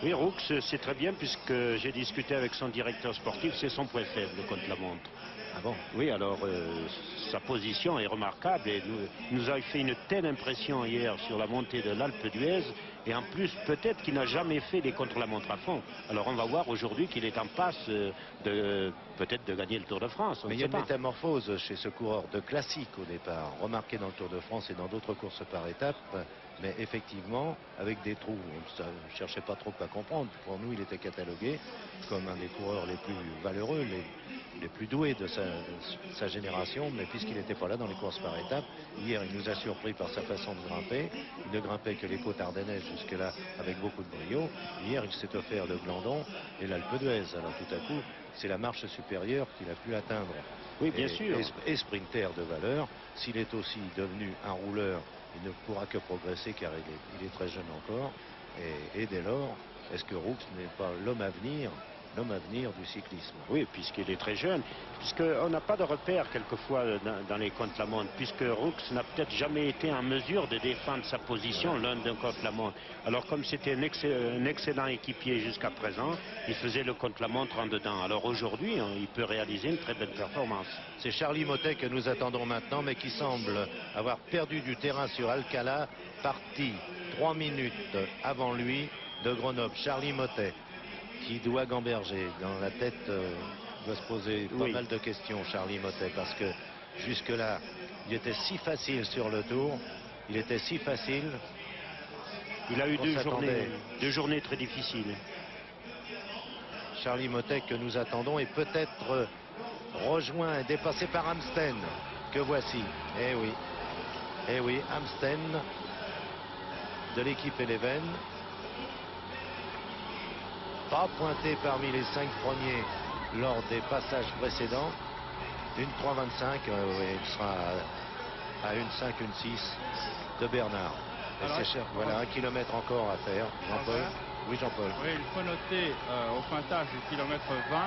Oui, Roux, c'est très bien, puisque j'ai discuté avec son directeur sportif, c'est son point faible contre la montre. Ah bon? Oui, alors sa position est remarquable et nous a fait une telle impression hier sur la montée de l'Alpe d'Huez, et en plus peut-être qu'il n'a jamais fait des contre-la-montre à fond. Alors on va voir aujourd'hui qu'il est en passe peut-être de gagner le Tour de France. Mais il y a une métamorphose chez ce coureur de classique au départ, remarqué dans le Tour de France et dans d'autres courses par étapes, mais effectivement avec des trous. On ne cherchait pas trop à comprendre. Pour nous, il était catalogué comme un des coureurs les plus valeureux, les plus doués de sa génération, mais puisqu'il n'était pas là dans les courses par étapes, hier il nous a surpris par sa façon de grimper. Il ne grimpait que les côtes ardennaises jusque-là avec beaucoup de brio. Hier il s'est offert le Glandon et l'Alpe d'Huez. Alors tout à coup, c'est la marche supérieure qu'il a pu atteindre. Oui, bien sûr. Et sprinter de valeur. S'il est aussi devenu un rouleur, il ne pourra que progresser car il est très jeune encore. Et dès lors, est-ce que Roux n'est pas l'homme à venir du cyclisme? Oui, puisqu'il est très jeune, puisqu'on n'a pas de repère quelquefois dans les contre-la-montre, puisque Roux n'a peut-être jamais été en mesure de défendre sa position l'un d'un contre-la-montre. Alors comme c'était un excellent équipier jusqu'à présent, il faisait le contre-la-montre en dedans. Alors aujourd'hui, il peut réaliser une très belle performance. C'est Charly Mottet que nous attendons maintenant, mais qui semble avoir perdu du terrain sur Alcala, parti 3 minutes avant lui de Grenoble. Charly Mottet, qui doit gamberger dans la tête, doit se poser pas mal de questions, Charly Mottet, parce que jusque-là, il était si facile sur le tour, il était si facile. Il a eu deux journées très difficiles. Charly Mottet que nous attendons est peut-être rejoint et dépassé par Amsten, que voici. Eh oui, Amsten de l'équipe Eleven. Pas pointé parmi les 5 premiers lors des passages précédents. Une 3,25, il sera à 1,5, 1,6 de Bernard. Et c'est cher. Voilà, 1 kilomètre encore à faire. Jean-Paul. Oui, Jean-Paul. Oui, il faut noter au pointage du kilomètre 20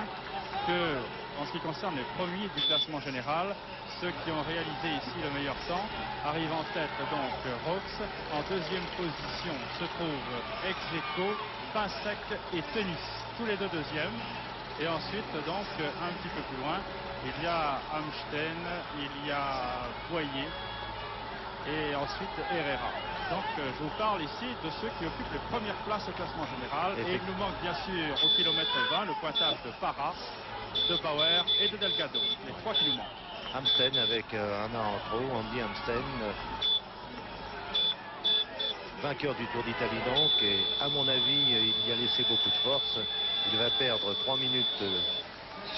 que, en ce qui concerne les premiers du classement général, ceux qui ont réalisé ici le meilleur temps arrivent en tête donc Roux. En deuxième position se trouvent ex-aequo, Pinsec et Tennis, tous les deux deuxièmes. Et ensuite, donc, un petit peu plus loin, il y a Amstein, il y a Boyer et ensuite Herrera. Donc je vous parle ici de ceux qui occupent les premières places au classement général. Et il nous manque bien sûr au kilomètre 20 le pointage de Parra, de Bauer et de Delgado. Les 3 qui nous manquent. Amstein avec un an en trop, Andy Amstein, vainqueur du Tour d'Italie donc, et à mon avis il y a laissé beaucoup de force. Il va perdre 3 minutes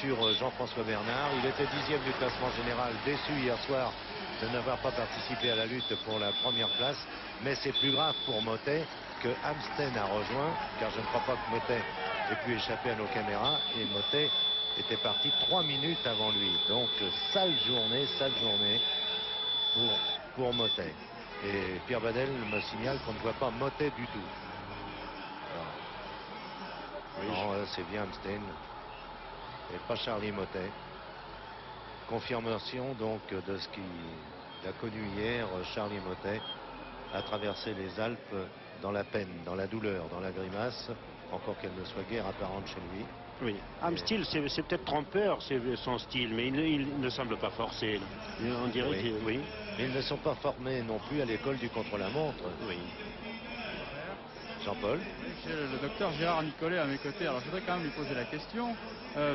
sur Jean-François Bernard. Il était 10e du classement général, déçu hier soir de n'avoir pas participé à la lutte pour la première place, mais c'est plus grave pour Mottet que Amstein a rejoint, car je ne crois pas que Mottet ait pu échapper à nos caméras, et Mottet était parti 3 minutes avant lui. Donc sale journée pour Mottet. Et Pierre Badel me signale qu'on ne voit pas Mottet du tout. Non, c'est bien Amstein et pas Charly Mottet. Confirmation donc de ce qu'il a connu hier. Charly Mottet a traversé les Alpes dans la peine, dans la douleur, dans la grimace, encore qu'elle ne soit guère apparente chez lui. Oui, Amstel, c'est peut-être trompeur, c'est son style, mais il ne semble pas forcé. Là. On dirait Oui. que oui. Ils ne sont pas formés non plus à l'école du contre-la-montre. Oui. Jean-Paul. J'ai le docteur Gérard Nicolet à mes côtés. Alors je voudrais quand même lui poser la question.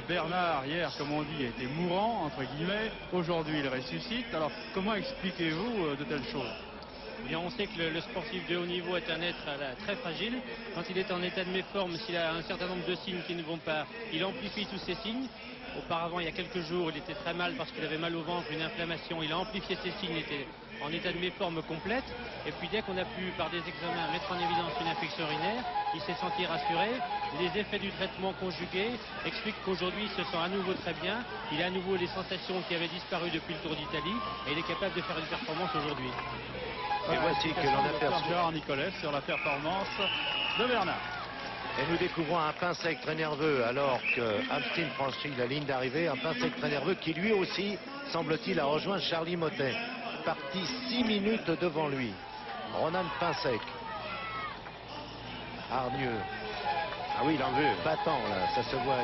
Bernard, hier, comme on dit, était mourant, entre guillemets. Aujourd'hui, il ressuscite. Alors comment expliquez-vous de telles choses? Eh bien, on sait que le sportif de haut niveau est un être très fragile. Quand il est en état de méforme, s'il a un certain nombre de signes qui ne vont pas, il amplifie tous ces signes. Auparavant, il y a quelques jours, il était très mal parce qu'il avait mal au ventre, une inflammation. Il a amplifié ses signes, il était en état de méforme complète. Et puis dès qu'on a pu, par des examens, mettre en évidence une infection urinaire, il s'est senti rassuré. Les effets du traitement conjugué expliquent qu'aujourd'hui, il se sent à nouveau très bien. Il a à nouveau les sensations qui avaient disparu depuis le Tour d'Italie et il est capable de faire une performance aujourd'hui. Et voici que l'on aperçoit Gérard Nicolet sur la performance de Bernard. Et nous découvrons un pain sec très nerveux alors que Amstel franchit la ligne d'arrivée. Un pain sec très nerveux qui lui aussi, semble-t-il, a rejoint Charlie Mottet. Parti 6 minutes devant lui. Ronan Pinsec. Hargneux. Ah oui, il en veut. Battant là, ça se voit.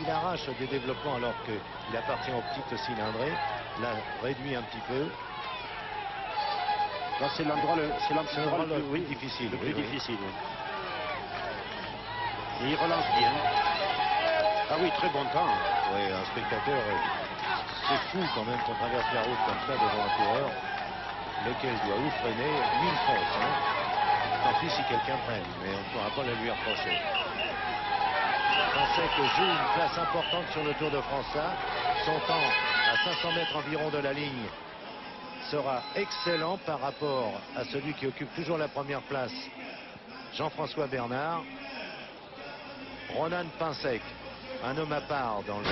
Il arrache des développements alors qu'il appartient aux petites cylindrées. Là, réduit un petit peu. Là, c'est l'endroit le plus difficile. Le plus Oui, difficile. Oui. Et il relance bien. Ah oui, très bon temps. Oui, un spectateur, c'est fou quand même qu'on traverse la route comme ça devant un coureur, lequel doit ou freiner, lui il fonce. Hein. Tant pis si quelqu'un freine, mais on ne pourra pas le lui reprocher. On sait que joue une place importante sur le Tour de France. Là. Son temps à 500 mètres environ de la ligne sera excellent par rapport à celui qui occupe toujours la première place, Jean-François Bernard. Ronan Pinsec, un homme à part dans le...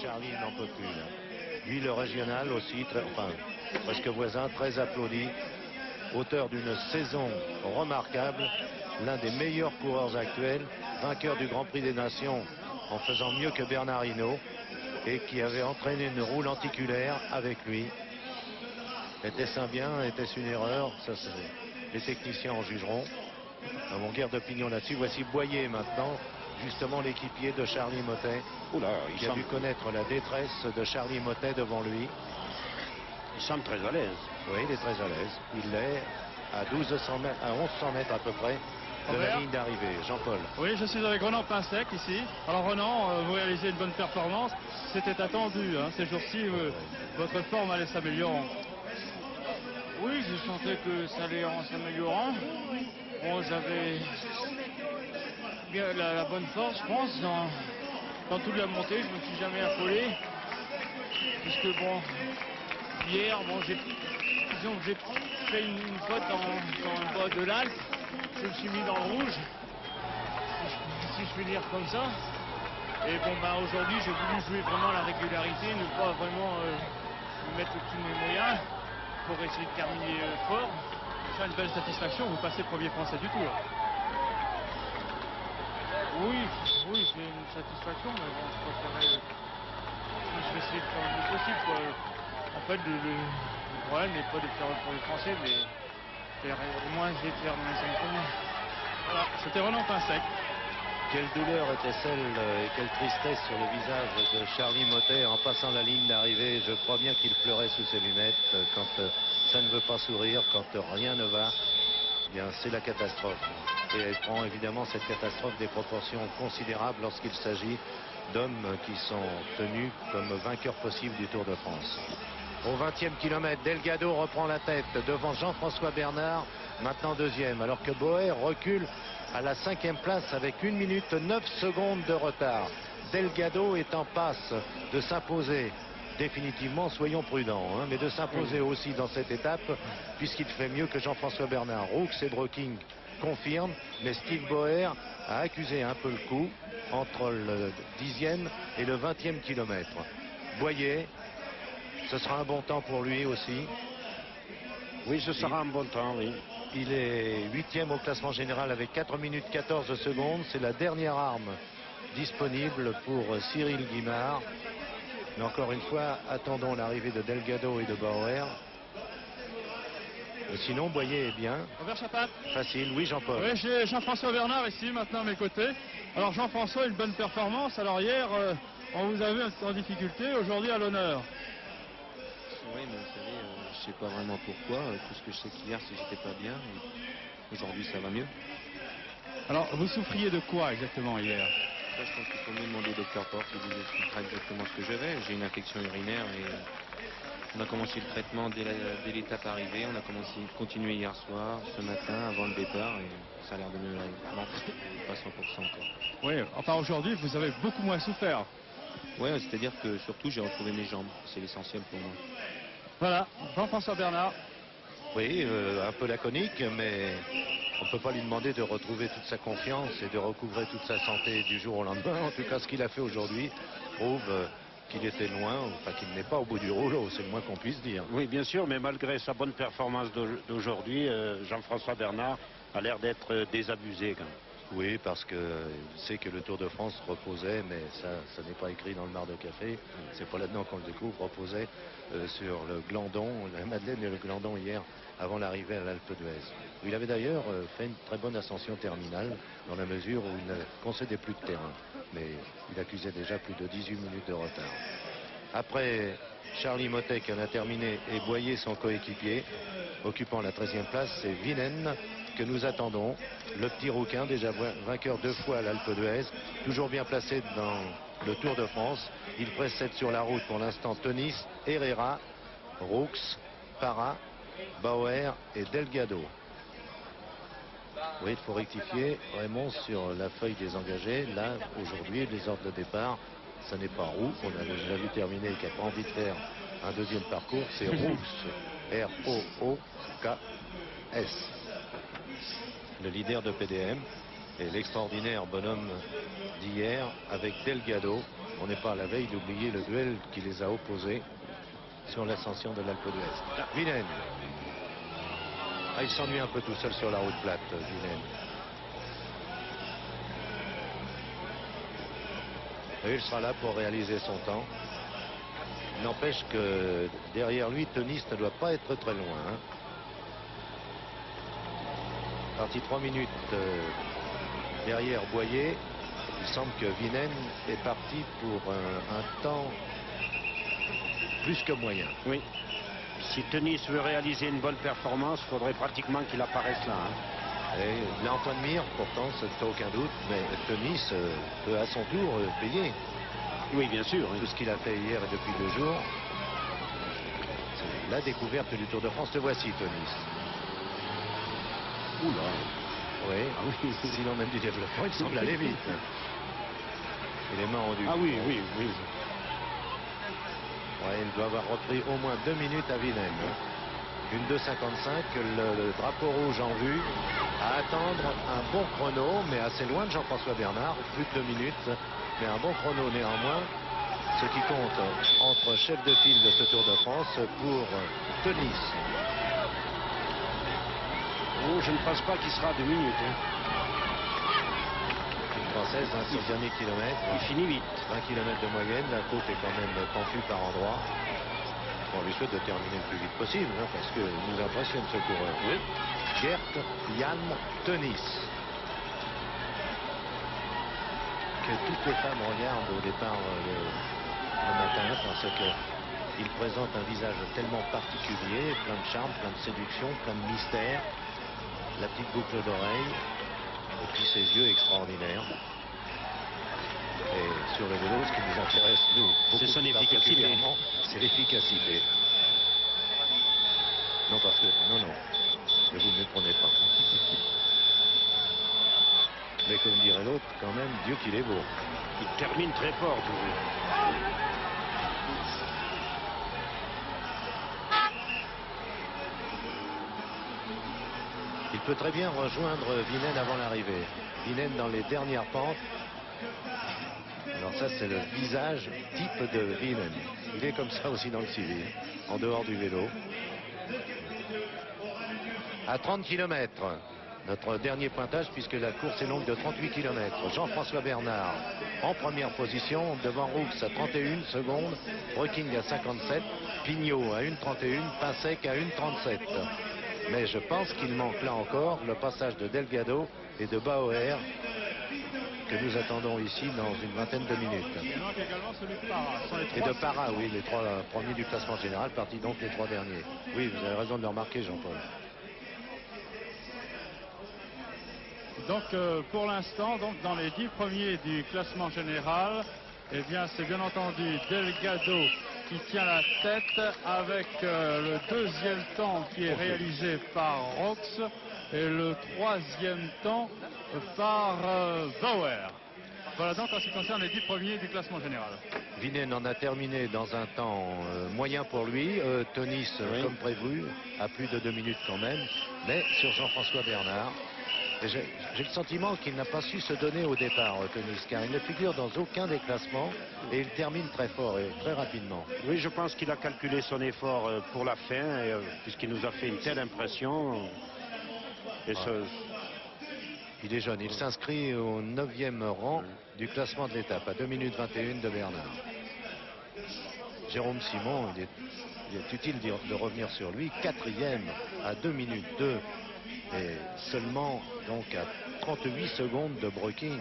Charlie n'en peut plus. Là. Lui, le régional aussi, presque voisin, très applaudi. Auteur d'une saison remarquable. L'un des meilleurs coureurs actuels. Vainqueur du Grand Prix des Nations en faisant mieux que Bernard Hinault. Et qui avait entraîné une roue lenticulaire avec lui. Était-ce un bien? Était-ce une erreur? Ça, les techniciens en jugeront. Nous avons guère d'opinion là-dessus. Voici Boyer maintenant. Justement l'équipier de Charlie Mottet, qui a dû connaître la détresse de Charlie Mottet devant lui. Il semble très à l'aise. Oui, il est très à l'aise. Il est à 1200 mètres, à 1100 mètres à peu près de la ligne d'arrivée. Jean-Paul. Oui, je suis avec Ronan Pinsec ici. Alors Ronan, vous réalisez une bonne performance. C'était attendu, hein, ces jours-ci, votre forme allait s'améliorant. Oui, je sentais que ça allait en s'améliorant. Bon, j'avais bien la bonne force, je pense, dans toute la montée. Je ne me suis jamais affolé. Puisque, bon, hier, bon, disons que j'ai fait une faute dans le bas de l'Alpe. Je me suis mis dans le rouge. si je puis dire comme ça. Et bon, ben aujourd'hui, j'ai voulu jouer vraiment la régularité, ne pas vraiment mettre tous mes moyens pour essayer de terminer fort. C'est une belle satisfaction, vous passez premier français du tour. Oui, oui, c'est une satisfaction, mais bon, je préférais essayer de faire le mieux possible, quoi. En fait, le problème n'est pas de faire pour les Français, mais au moins essayer de faire dans les 5 premiers. Voilà, c'était Roland Pinsec. Quelle douleur était celle et quelle tristesse sur le visage de Charlie Mottet en passant la ligne d'arrivée. Je crois bien qu'il pleurait sous ses lunettes quand ça ne veut pas sourire, quand rien ne va. Eh bien, c'est la catastrophe. Et elle prend évidemment cette catastrophe des proportions considérables lorsqu'il s'agit d'hommes qui sont tenus comme vainqueurs possibles du Tour de France. Au 20e kilomètre, Delgado reprend la tête devant Jean-François Bernard, maintenant deuxième, alors que Boer recule à la 5e place avec 1 minute 9 secondes de retard. Delgado est en passe de s'imposer définitivement, soyons prudents, mais de s'imposer aussi dans cette étape, puisqu'il fait mieux que Jean-François Bernard. Roux et Broking confirment, mais Steve Boer a accusé un peu le coup entre le 10e et le 20e kilomètre. Boyer, ce sera un bon temps pour lui aussi. Oui, ce sera un bon temps, oui. Il est 8e au classement général avec 4 minutes 14 secondes. C'est la dernière arme disponible pour Cyril Guimard. Mais encore une fois, attendons l'arrivée de Delgado et de Bauer. Mais sinon, Boyer est bien. Robert Chapat. Facile, oui Jean-Paul. Oui, j'ai Jean-François Bernard ici, maintenant à mes côtés. Alors Jean-François, une bonne performance. Alors hier, on vous a vu en difficulté, aujourd'hui à l'honneur. Oui, mais vous savez, je sais pas vraiment pourquoi. Tout ce que je sais qu'hier, c'est que j'étais pas bien. Et aujourd'hui, ça va mieux. Alors, vous souffriez de quoi exactement hier? Ça, je pense qu'il faut mieux demander au docteur Porte. Il vous expliquera exactement ce que j'avais. J'ai une infection urinaire et on a commencé le traitement dès l'étape arrivée. On a continué hier soir, ce matin, avant le départ. Et ça a l'air de mieux aller. Non, pas 100% encore. Oui, enfin aujourd'hui, vous avez beaucoup moins souffert. Oui, c'est-à-dire que surtout, j'ai retrouvé mes jambes. C'est l'essentiel pour moi. Voilà, Jean-François Bernard. Oui, un peu laconique, mais on ne peut pas lui demander de retrouver toute sa confiance et de recouvrer toute sa santé du jour au lendemain. En tout cas, ce qu'il a fait aujourd'hui prouve qu'il était loin, enfin qu'il n'est pas au bout du rouleau, c'est le moins qu'on puisse dire. Oui, bien sûr, mais malgré sa bonne performance d'aujourd'hui, Jean-François Bernard a l'air d'être désabusé quand même. Oui, parce qu'il sait que le Tour de France reposait, mais ça n'est pas écrit dans le mar de café. C'est pas là-dedans qu'on le découvre, reposait sur le Glandon, la Madeleine et le Glandon hier, avant l'arrivée à l'Alpe d'Huez. Il avait d'ailleurs fait une très bonne ascension terminale, dans la mesure où il ne concédait plus de terrain. Mais il accusait déjà plus de 18 minutes de retard. Après Charlie Mottet qui en a terminé et Boyer son coéquipier, occupant la 13e place, c'est Vinen que nous attendons. Le petit rouquin, déjà vainqueur 2 fois à l'Alpe d'Huez, toujours bien placé dans le Tour de France. Il précède sur la route pour l'instant Tenis, Herrera, Roux, Parra, Bauer et Delgado. Oui, il faut rectifier, Raymond, sur la feuille des engagés. Là, aujourd'hui, les ordres de départ, ça n'est pas Roux, on a déjà vu terminer et qui n'a pas envie de faire un deuxième parcours, c'est Roux, R-O-O-K-S. Le leader de PDM et l'extraordinaire bonhomme d'hier avec Delgado. On n'est pas à la veille d'oublier le duel qui les a opposés sur l'ascension de l'Alpe d'Huez. Vinen. Ah, il s'ennuie un peu tout seul sur la route plate, Vinen. Et il sera là pour réaliser son temps. Il n'empêche que derrière lui, Tenis ne doit pas être très loin. Parti 3 minutes derrière Boyer. Il semble que Vinen est parti pour un temps plus que moyen. Oui. Si Tenis veut réaliser une bonne performance, il faudrait pratiquement qu'il apparaisse là. Et là, Antoine Mir, pourtant, ça ne fait aucun doute, mais Tenis peut à son tour payer. Oui, bien sûr. Tout ce qu'il a fait hier et depuis 2 jours. C'est la découverte du Tour de France. Te voici, Tenis. Oula. Oui, si l'on aime du développement, il semble aller vite. Et les mains rendues. Ah oui, oui, oui. Ouais, il doit avoir repris au moins 2 minutes à Vinen. une 2,55, le drapeau rouge en vue, à attendre un bon chrono, mais assez loin de Jean-François Bernard, plus de 2 minutes, mais un bon chrono néanmoins, ce qui compte entre chef de file de ce Tour de France pour Teunisse. Oh, je ne pense pas qu'il sera à 2 minutes. Une Française sur le dernier kilomètre. Il finit vite. 20 km de moyenne, la côte est quand même pentue par endroits. On lui souhaite de terminer le plus vite possible, hein, parce qu'il nous impressionne ce coureur. Oui. Gert Jan Teunisse. Que toutes les femmes regardent au départ le matin, parce qu'il présente un visage tellement particulier, plein de charme, plein de séduction, plein de mystère. La petite boucle d'oreille, et puis ses yeux extraordinaires. Et sur le vélo, ce qui nous intéresse, nous, C'est son efficacité. particulièrement, c'est l'efficacité. Non, parce que... Non, ne vous méprenez pas. Mais comme dirait l'autre, quand même, Dieu qu'il est beau. Il termine très fort, toujours. Il peut très bien rejoindre Vinen avant l'arrivée. Vinen dans les dernières pentes. Alors ça, c'est le visage type de Vinen. Il est comme ça aussi dans le civil, en dehors du vélo. À 30 km, notre dernier pointage, puisque la course est longue de 38 km. Jean-François Bernard en première position, devant Roux à 31 secondes, Breking à 57, Pignot à 1,31, Pinsec à 1,37. Mais je pense qu'il manque là encore le passage de Delgado et de Bauer que nous attendons ici dans une vingtaine de minutes. Il manque également celui de Parra. Ce sont les Et trois de Parra, oui, les 3 premiers du classement général, partis donc les 3 derniers. Oui, vous avez raison de le remarquer, Jean-Paul. Donc pour l'instant, donc dans les 10 premiers du classement général, eh bien c'est bien entendu Delgado qui tient la tête avec le deuxième temps qui est réalisé par Roux et le troisième temps par Bauer. Voilà donc en ce qui concerne les 10 premiers du classement général. Vinen en a terminé dans un temps moyen pour lui. Teunisse, Oui. comme prévu, à plus de 2 minutes quand même, mais sur Jean-François Bernard. J'ai le sentiment qu'il n'a pas su se donner au départ, Teunisse, car il ne figure dans aucun des classements et il termine très fort et très rapidement. Oui, je pense qu'il a calculé son effort pour la fin, et, puisqu'il nous a fait une telle impression. Et Il est jeune, il s'inscrit au 9e rang du classement de l'étape, à 2 minutes 21 de Bernard. Jérôme Simon, il est utile de revenir sur lui, 4e à 2 minutes 2. Et seulement donc à 38 secondes de Breking.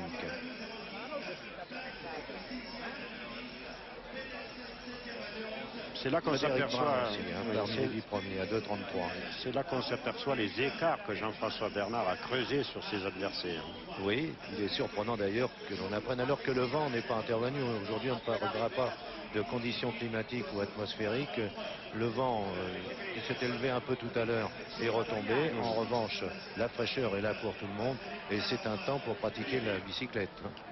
c'est là qu'on Frédéric s'aperçoit. Brun aussi, hein, Oui, parmi les 10 premiers, à 2,33. c'est là qu'on s'aperçoit les écarts que Jean-François Bernard a creusés sur ses adversaires. Oui, il est surprenant d'ailleurs que l'on apprenne alors que le vent n'est pas intervenu. Aujourd'hui, on ne parlera pas de conditions climatiques ou atmosphériques. Le vent qui s'est élevé un peu tout à l'heure est retombé. En revanche, la fraîcheur est là pour tout le monde et c'est un temps pour pratiquer la bicyclette.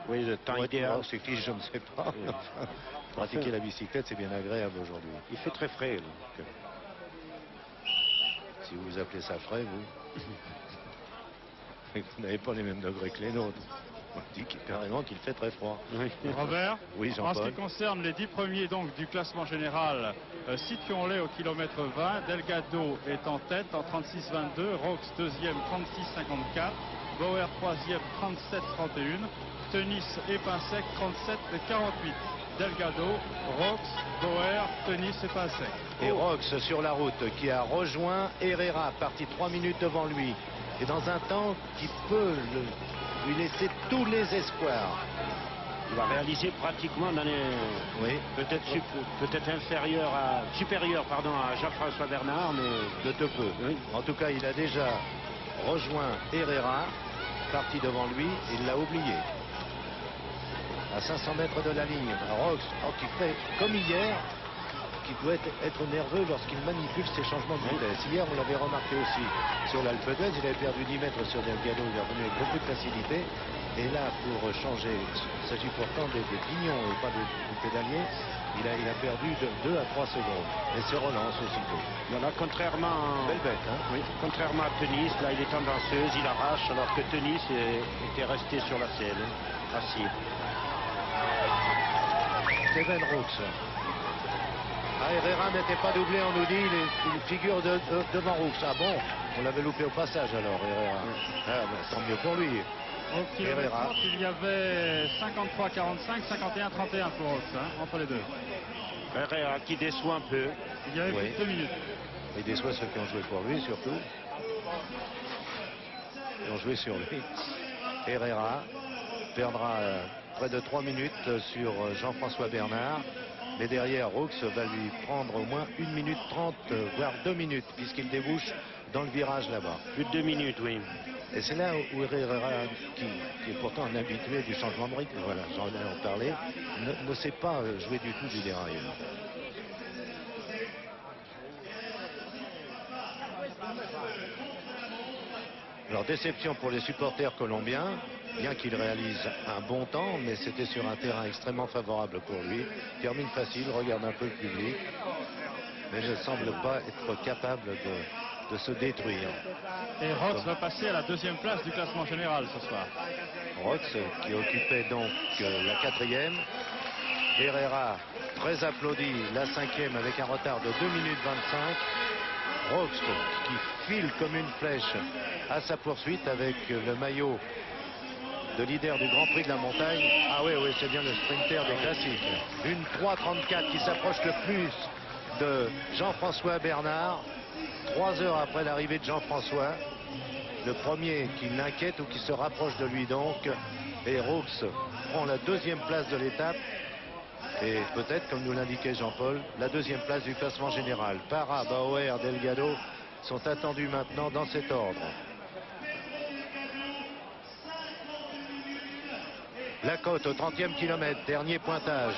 Oui, le temps Pour être idéal. cycliste, je ne sais pas. Oui. Pratiquer la bicyclette, c'est bien agréable aujourd'hui. Il fait très frais. Donc. Si vous appelez ça frais, vous, vous n'avez pas les mêmes degrés que les nôtres. On dit carrément qu'il fait très froid. Oui. Robert, Oui, en ce Jean-Paul. qui concerne les 10 premiers donc, du classement général, situons-les au kilomètre 20. Delgado est en tête en 36,22. Roux deuxième 36,54. Bauer troisième 37,31. Teunisse et Pinsec 37,48. Delgado, Roux, Bauer, Teunisse et Pinsec. Et Roux sur la route qui a rejoint Herrera, parti 3 minutes devant lui. Et dans un temps qui peut lui laisser tous les espoirs. Il va réaliser pratiquement dans les... Oui, peut-être supérieur à Jean-François Bernard, mais de peu. oui. En tout cas, il a déjà rejoint Herrera, parti devant lui, et il l'a oublié. À 500 mètres de la ligne, Roux, qui fait comme hier, qui doit être nerveux lorsqu'il manipule ses changements de vitesse. Hier, on l'avait remarqué aussi sur l'Alpe d'Huez, il avait perdu 10 mètres sur Delgado, il est revenu avec beaucoup de facilité. Et là, pour changer, il s'agit pourtant de Guignon et pas de pédalier. Il a perdu de 2 à 3 secondes. Et se relance aussitôt. Voilà, contrairement, Belle bête, hein? oui, contrairement à Tenis, là il est tendanceuse, il arrache, alors que Tenis était resté sur la selle, assis. Steven Rooks. Herrera n'était pas doublé, on nous dit, il figure devant Rooks. Ah bon, on l'avait loupé au passage alors, Herrera. Ah, ben, tant mieux pour lui. Au kilomètre 30, il y avait 53-45, 51-31 pour Rooks, hein, entre les deux. Herrera qui déçoit un peu. Il y avait plus de 2 minutes. Il déçoit ceux qui ont joué pour lui, surtout. Qui ont joué sur lui. Herrera perdra près de 3 minutes sur Jean-François Bernard. Mais derrière, Rooks va lui prendre au moins 1 minute 30, voire 2 minutes, puisqu'il débouche dans le virage là-bas. Plus de 2 minutes, oui. Et c'est là où Herrera, qui est pourtant un habitué du changement de rythme, voilà, j'en ai en parlé, ne sait pas jouer du tout du dérailleur. Alors déception pour les supporters colombiens, bien qu'il réalise un bon temps, mais c'était sur un terrain extrêmement favorable pour lui. Termine facile, regarde un peu le public, mais ne semble pas être capable de se détruire. Et Rooks va passer à la 2e place du classement général ce soir. Rooks qui occupait donc la 4e. Herrera très applaudi, la 5e avec un retard de 2 minutes 25. Rooks qui file comme une flèche à sa poursuite avec le maillot de leader du Grand Prix de la montagne. Ah oui, oui, c'est bien le sprinter des classiques. Une 3:34 qui s'approche le plus de Jean-François Bernard. 3 heures après l'arrivée de Jean-François. Le premier qui l'inquiète ou qui se rapproche de lui donc. Et Rooks prend la 2e place de l'étape. Et peut-être, comme nous l'indiquait Jean-Paul, la 2e place du classement général. Parra, Bauer, Delgado sont attendus maintenant dans cet ordre. La côte au 30e kilomètre, dernier pointage.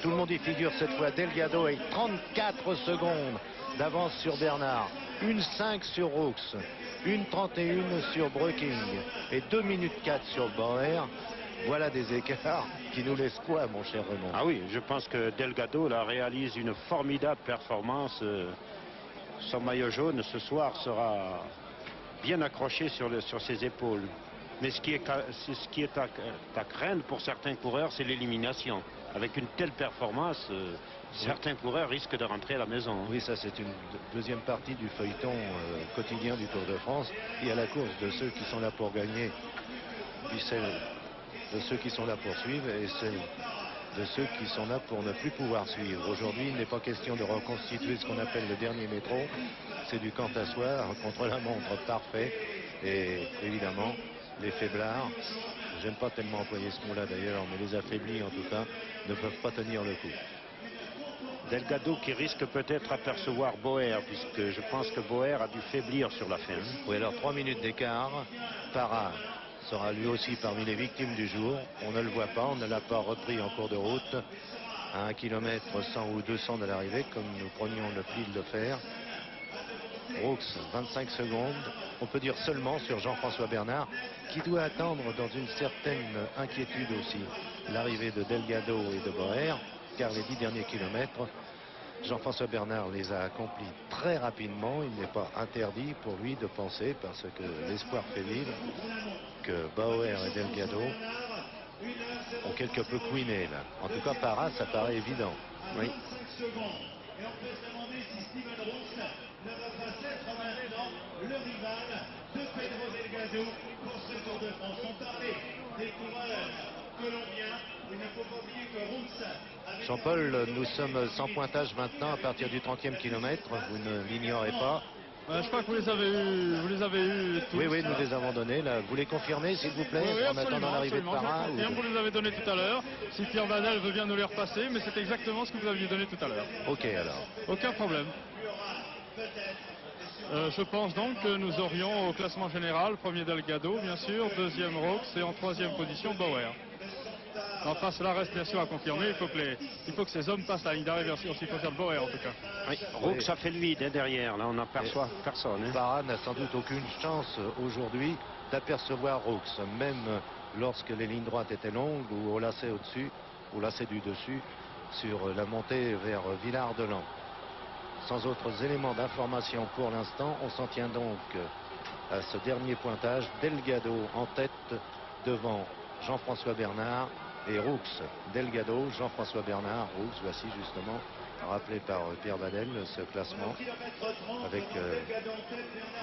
Tout le monde y figure cette fois. Delgado est 34 secondes d'avance sur Bernard. 1:05 sur Rooks. 1:31 sur Breking. Et 2 minutes 4 sur Bauer. Voilà des écarts qui nous laissent quoi, mon cher Raymond? Ah oui, je pense que Delgado là réalise une formidable performance. Son maillot jaune ce soir sera bien accroché sur ses épaules. Mais ce qui est à craindre pour certains coureurs, c'est l'élimination. Avec une telle performance, certains coureurs risquent de rentrer à la maison. Oui, ça c'est une deuxième partie du feuilleton quotidien du Tour de France. Il y a la course de ceux qui sont là pour gagner, puis celle de ceux qui sont là pour suivre et celle de ceux qui sont là pour ne plus pouvoir suivre. Aujourd'hui, il n'est pas question de reconstituer ce qu'on appelle le dernier métro. C'est du quant à soi, contre la montre parfait. Et évidemment, les faiblards, j'aime pas tellement employer ce mot-là d'ailleurs, mais les affaiblis en tout cas, ne peuvent pas tenir le coup. Delgado qui risque peut-être d'apercevoir Bauer, puisque je pense que Bauer a dû faiblir sur la fin. Oui, alors 3 minutes d'écart. Parra sera lui aussi parmi les victimes du jour. On ne le voit pas, on ne l'a pas repris en cours de route à 1 km 100 ou 200 de l'arrivée, comme nous prenions le pli de le faire. Rooks, 25 secondes. On peut dire seulement sur Jean-François Bernard, qui doit attendre dans une certaine inquiétude aussi l'arrivée de Delgado et de Bauer, car les 10 derniers kilomètres, Jean-François Bernard les a accomplis très rapidement. Il n'est pas interdit pour lui de penser, parce que l'espoir fait vivre, que Bauer et Delgado ont quelque peu couiné là. En tout cas, Parra, ça paraît évident. Oui. Ne va pas s'être maintenant le rival de Pedro Delgado pour ce Tour de France. On parlait des coureurs colombiens. Il ne faut pas oublier que Rooks... Jean-Paul, nous sommes sans pointage maintenant à partir du 30e kilomètre. Vous ne l'ignorez pas. Je crois que vous les avez eus tous. Oui, oui, nous les avons donnés. Là. Vous les confirmez, s'il vous plaît, oui, en attendant l'arrivée de Parra? Vous les avez donnés tout à l'heure. Si Pierre Vanel veut bien nous les repasser, mais c'est exactement ce que vous aviez donné tout à l'heure. Ok, alors. Aucun problème. Je pense donc que nous aurions au classement général, premier Delgado, bien sûr, deuxième Rooks et en troisième position Bauer. Enfin, cela reste bien sûr à confirmer. Il faut que ces hommes passent la ligne d'arrivée en ce qui concerne Bauer en tout cas. Oui, Rooks a fait le vide derrière, là on n'aperçoit personne. Parra n'a sans doute aucune chance aujourd'hui d'apercevoir Rooks. Même lorsque les lignes droites étaient longues ou au lacet au-dessus, au lacet du dessus, sur la montée vers Villard-de-Lans. Sans autres éléments d'information pour l'instant, on s'en tient donc à ce dernier pointage. Delgado en tête devant Jean-François Bernard et Roux. Delgado, Jean-François Bernard, Roux, voici justement rappelé par Pierre Vadel ce classement avec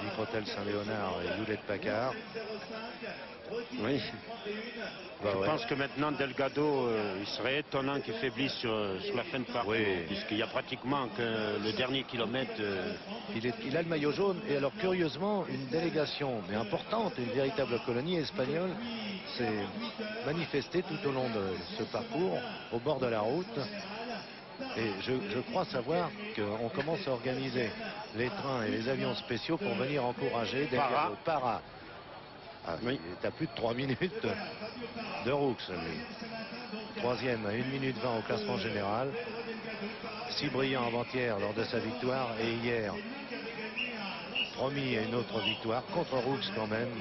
Microtel Saint-Léonard et Hewlett Packard. Oui. Bah Je ouais. pense que maintenant Delgado, il serait étonnant qu'il faiblisse sur la fin de parcours, Oui. puisqu'il y a pratiquement que le dernier kilomètre. Il a le maillot jaune et alors curieusement une délégation mais importante, une véritable colonie espagnole s'est manifestée tout au long de ce parcours au bord de la route. Et je crois savoir qu'on commence à organiser les trains et les avions spéciaux pour venir encourager Delgado. Para. Ah, Oui. il est à plus de 3 minutes de Roux, lui. Troisième à 1 minute 20 au classement général. Si brillant avant-hier lors de sa victoire et hier promis à une autre victoire contre Roux quand même.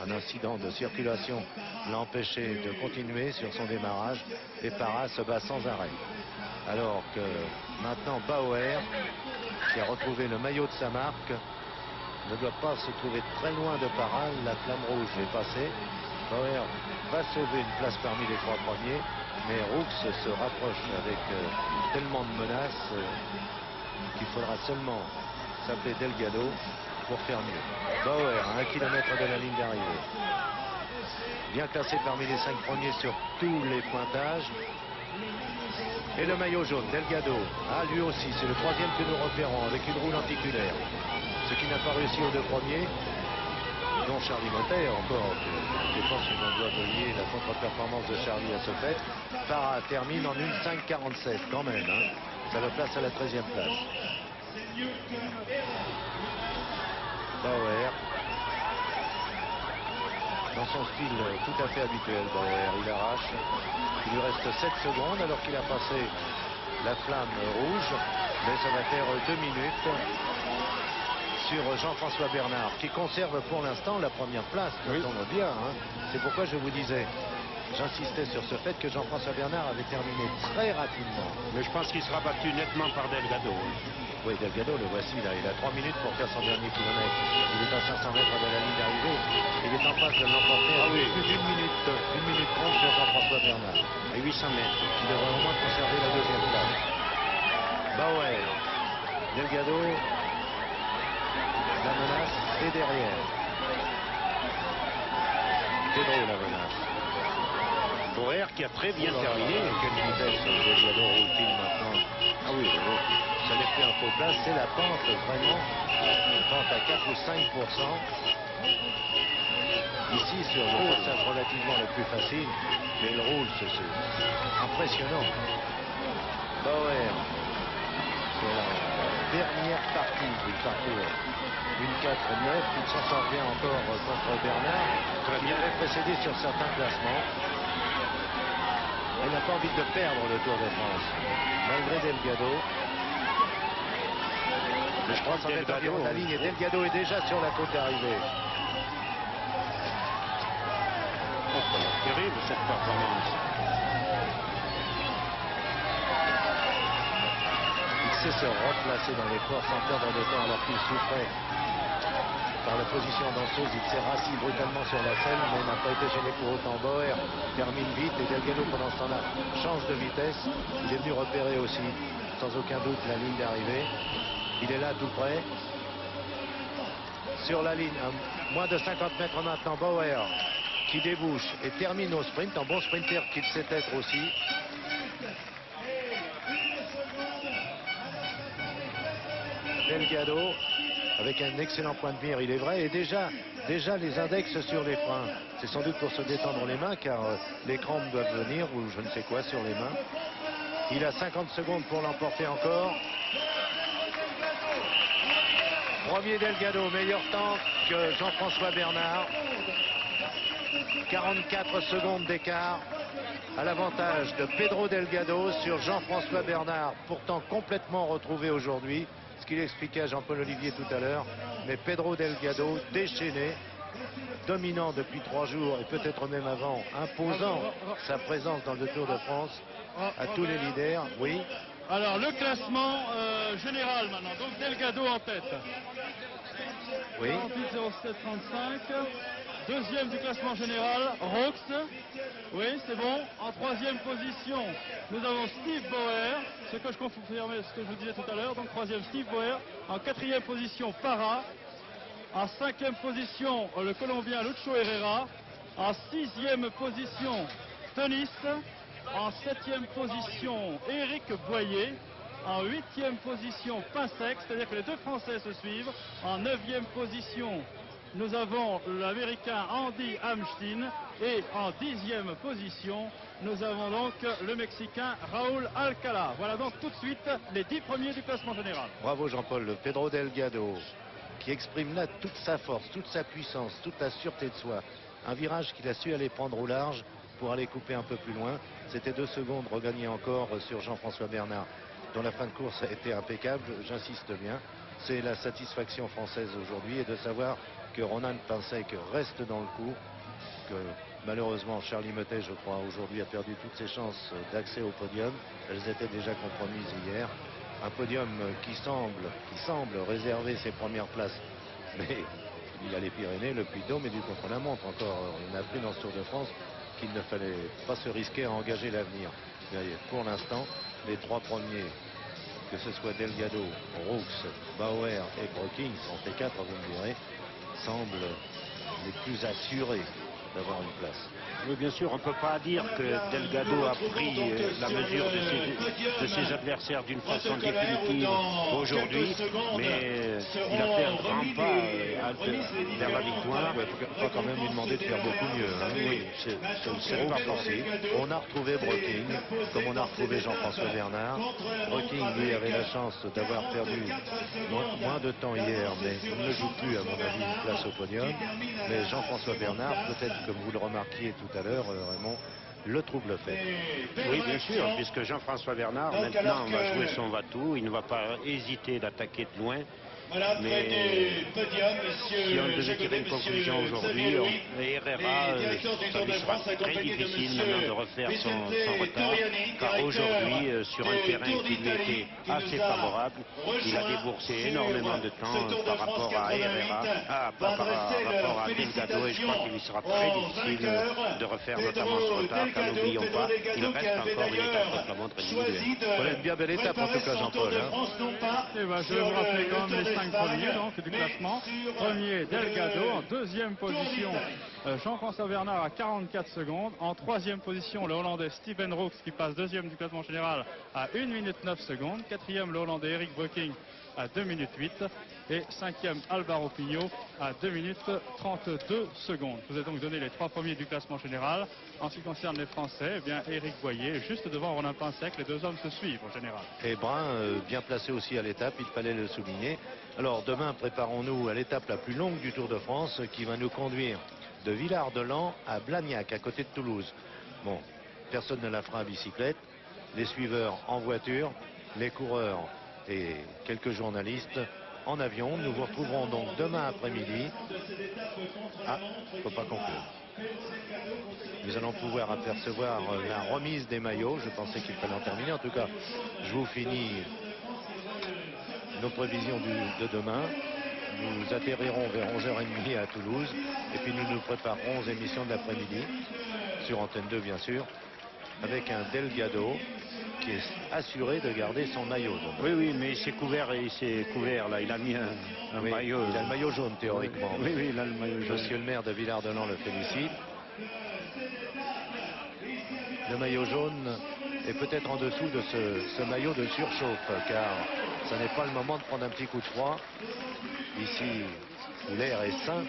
Un incident de circulation l'a empêché de continuer sur son démarrage et Para se bat sans arrêt. Alors que maintenant Bauer, qui a retrouvé le maillot de sa marque, ne doit pas se trouver très loin de Para. La flamme rouge est passée. Bauer va sauver une place parmi les 3 premiers, mais Roux se rapproche avec tellement de menaces qu'il faudra seulement s'appeler Delgado pour faire mieux. Bauer à 1 km de la ligne d'arrivée. Bien classé parmi les 5 premiers sur tous les pointages. Et le maillot jaune, Delgado, lui aussi, c'est le 3e que nous repérons avec une roue lenticulaire. Ce qui n'a pas réussi aux 2 premiers, dont Charlie Motet encore. Je pense qu'on doit lier la contre-performance de Charlie à ce fait. Para termine en 1:05:47 quand même. Hein. Ça le place à la 13e place. Bauer. Dans son style tout à fait habituel, Bauer, il arrache. Il lui reste 7 secondes alors qu'il a passé la flamme rouge. Mais ça va faire 2 minutes sur Jean-François Bernard, qui conserve pour l'instant la première place. Notons-le bien. Hein. C'est pourquoi je vous disais, j'insistais sur ce fait que Jean-François Bernard avait terminé très rapidement. Mais je pense qu'il sera battu nettement par Delgado. Oui, Delgado, le voici là. Il a 3 minutes pour faire son dernier kilomètre. Il est à 500 mètres de la ligne d'arrivée. Il est en passe de l'emporter à plus d'1 minute 30 sur Jean-François Bernard. À 800 mètres. Qui devrait au moins conserver la 2e place. Bauer, Delgado, la menace est derrière. Pedro la menace. Bauer qui a très bien terminé. Quelle vitesse Delgado roule-t-il maintenant? Ah oui, ça n'est plus un faux place, c'est la pente vraiment. Pente à 4 ou 5%. Ici sur le passage relativement le plus facile, mais il roule, c'est impressionnant. Bauer, sur la dernière partie du parcours, 1:04:9, il s'en sort bien encore contre Bernard, qui avait précédé sur certains classements. Il n'a pas envie de perdre le Tour de France, malgré Delgado. Je crois s'en mettre environ de la ligne et Delgado est déjà sur la côte d'arrivée. Terrible cette performance. Il sait se replacer dans les ports sans perdre de temps alors qu'il souffrait par la position danseuse. Il s'est rassis brutalement sur la selle mais n'a pas été gêné pour autant. Bauer termine vite et Delgado pendant ce temps-là change de vitesse. Il est venu repérer aussi sans aucun doute la ligne d'arrivée. Il est là tout près. Sur la ligne, à moins de 50 mètres maintenant, Bauer qui débouche et termine au sprint, en bon sprinter qu'il sait être aussi. Delgado avec un excellent point de mire, il est vrai, et déjà les index sur les freins. C'est sans doute pour se détendre les mains car les crampes doivent venir ou je ne sais quoi sur les mains. Il a 50 secondes pour l'emporter encore. Premier Delgado, meilleur temps que Jean-François Bernard. 44 secondes d'écart à l'avantage de Pedro Delgado sur Jean-François Bernard, pourtant complètement retrouvé aujourd'hui, ce qu'il expliquait à Jean-Paul Olivier tout à l'heure. Mais Pedro Delgado déchaîné dominant depuis 3 jours et peut-être même avant, imposant sa présence dans le Tour de France à tous les leaders. Oui, Alors le classement général maintenant, donc Delgado en tête. oui. 48,07,35. Deuxième du classement général, Rox. Oui, c'est bon. En troisième position, nous avons Steve Bauer. Ce que je confirmais, ce que je vous disais tout à l'heure. Donc troisième, Steve Bauer. En quatrième position, Parra. En cinquième position, le Colombien Lucho Herrera. En sixième position, Tenis. En septième position, Éric Boyer. En huitième position, Pinsec, c'est-à-dire que les deux Français se suivent. En neuvième position, nous avons l'Américain Andy Hamstin. Et en dixième position, nous avons donc le Mexicain Raúl Alcala. Voilà donc tout de suite les 10 premiers du classement général. Bravo Jean-Paul. Le Pedro Delgado qui exprime là toute sa force, toute sa puissance, toute la sûreté de soi. Un virage qu'il a su aller prendre au large pour aller couper un peu plus loin. C'était 2 secondes regagnées encore sur Jean-François Bernard, dont la fin de course a été impeccable, j'insiste bien. C'est la satisfaction française aujourd'hui et de savoir que Ronan Pinsec reste dans le coup, que malheureusement Charlie Mottet, je crois, aujourd'hui a perdu toutes ses chances d'accès au podium. Elles étaient déjà compromises hier. Un podium qui semble réserver ses premières places. Mais il y a les Pyrénées, le Puy-de-Dôme et du contre-la-montre encore. On a appris dans ce Tour de France qu'il ne fallait pas se risquer à engager l'avenir. Pour l'instant, les 3 premiers, que ce soit Delgado, Roux, Bauer et Broking, en fait 4, vous me direz, semblent les plus assurés d'avoir une place. Oui, bien sûr, on ne peut pas dire que Delgado a pris la mesure de ses adversaires d'une façon définitive aujourd'hui, mais il a fait un grand pas vers la victoire. Il ne faut pas quand même lui demander de faire beaucoup mieux. Hein. Oui, c'est pas possible. On a retrouvé Broking, comme on a retrouvé Jean-François Bernard. Broking, lui, avait la chance d'avoir perdu moins de temps hier, mais il ne joue plus, à mon avis, une place au podium. Mais Jean-François Bernard, peut-être comme vous le remarquiez tout à l'heure, Raymond, le trouble fait. Oui, bien sûr, puisque Jean-François Bernard, maintenant, va jouer son va-tout. Il ne va pas hésiter d'attaquer de loin. Mais si on devait tirer une conclusion aujourd'hui, Herrera, ça lui sera très difficile maintenant de refaire son retard, car aujourd'hui, sur un terrain qui lui était assez favorable, il a déboursé énormément de temps par rapport à Herrera, par rapport à Delgado, et je crois qu'il lui sera très difficile de refaire notamment ce retard, car n'oublions pas, il reste encore une étape contre-la-montre individuelle. Voilà une bien belle étape en tout cas, Jean-Paul. Et ben, je vais vous rappeler quand même les 5 premiers donc, du classement. Premier, Delgado. En deuxième position, Jean-François Bernard à 44 secondes. En troisième position, le Hollandais Steven Roux qui passe deuxième du classement général à 1 minute 9 secondes. Quatrième, le Hollandais Eric Breking à 2 minutes 8. Et cinquième, Alvaro Pino à 2 minutes 32 secondes. Je vous ai donc donné les 3 premiers du classement général. En ce qui concerne les Français, eh bien, Éric Boyer, juste devant Ronan Pinsec, les 2 hommes se suivent en général. Et Brun, bien placé aussi à l'étape, il fallait le souligner. Alors demain, préparons-nous à l'étape la plus longue du Tour de France qui va nous conduire de Villard-de-Lans à Blagnac, à côté de Toulouse. Bon, personne ne la fera à bicyclette. Les suiveurs en voiture, les coureurs et quelques journalistes en avion. Nous vous retrouverons donc demain après-midi. Ah, il ne faut pas conclure. Nous allons pouvoir apercevoir la remise des maillots. Je pensais qu'il fallait en terminer. En tout cas, je vous finis nos prévisions de demain. Nous atterrirons vers 11h30 à Toulouse. Et puis nous nous préparerons aux émissions de l'après-midi, sur Antenne 2 bien sûr, avec un Delgado qui est assuré de garder son maillot. Oui, oui, mais il s'est couvert là. Il a mis un Oui, maillot. il a le maillot jaune théoriquement. Oui, oui, il a le maillot jaune. Monsieur le maire de Villard-de-Lans le félicite. Le maillot jaune est peut-être en dessous de ce maillot de surchauffe, car ce n'est pas le moment de prendre un petit coup de froid. Ici, où l'air est sain,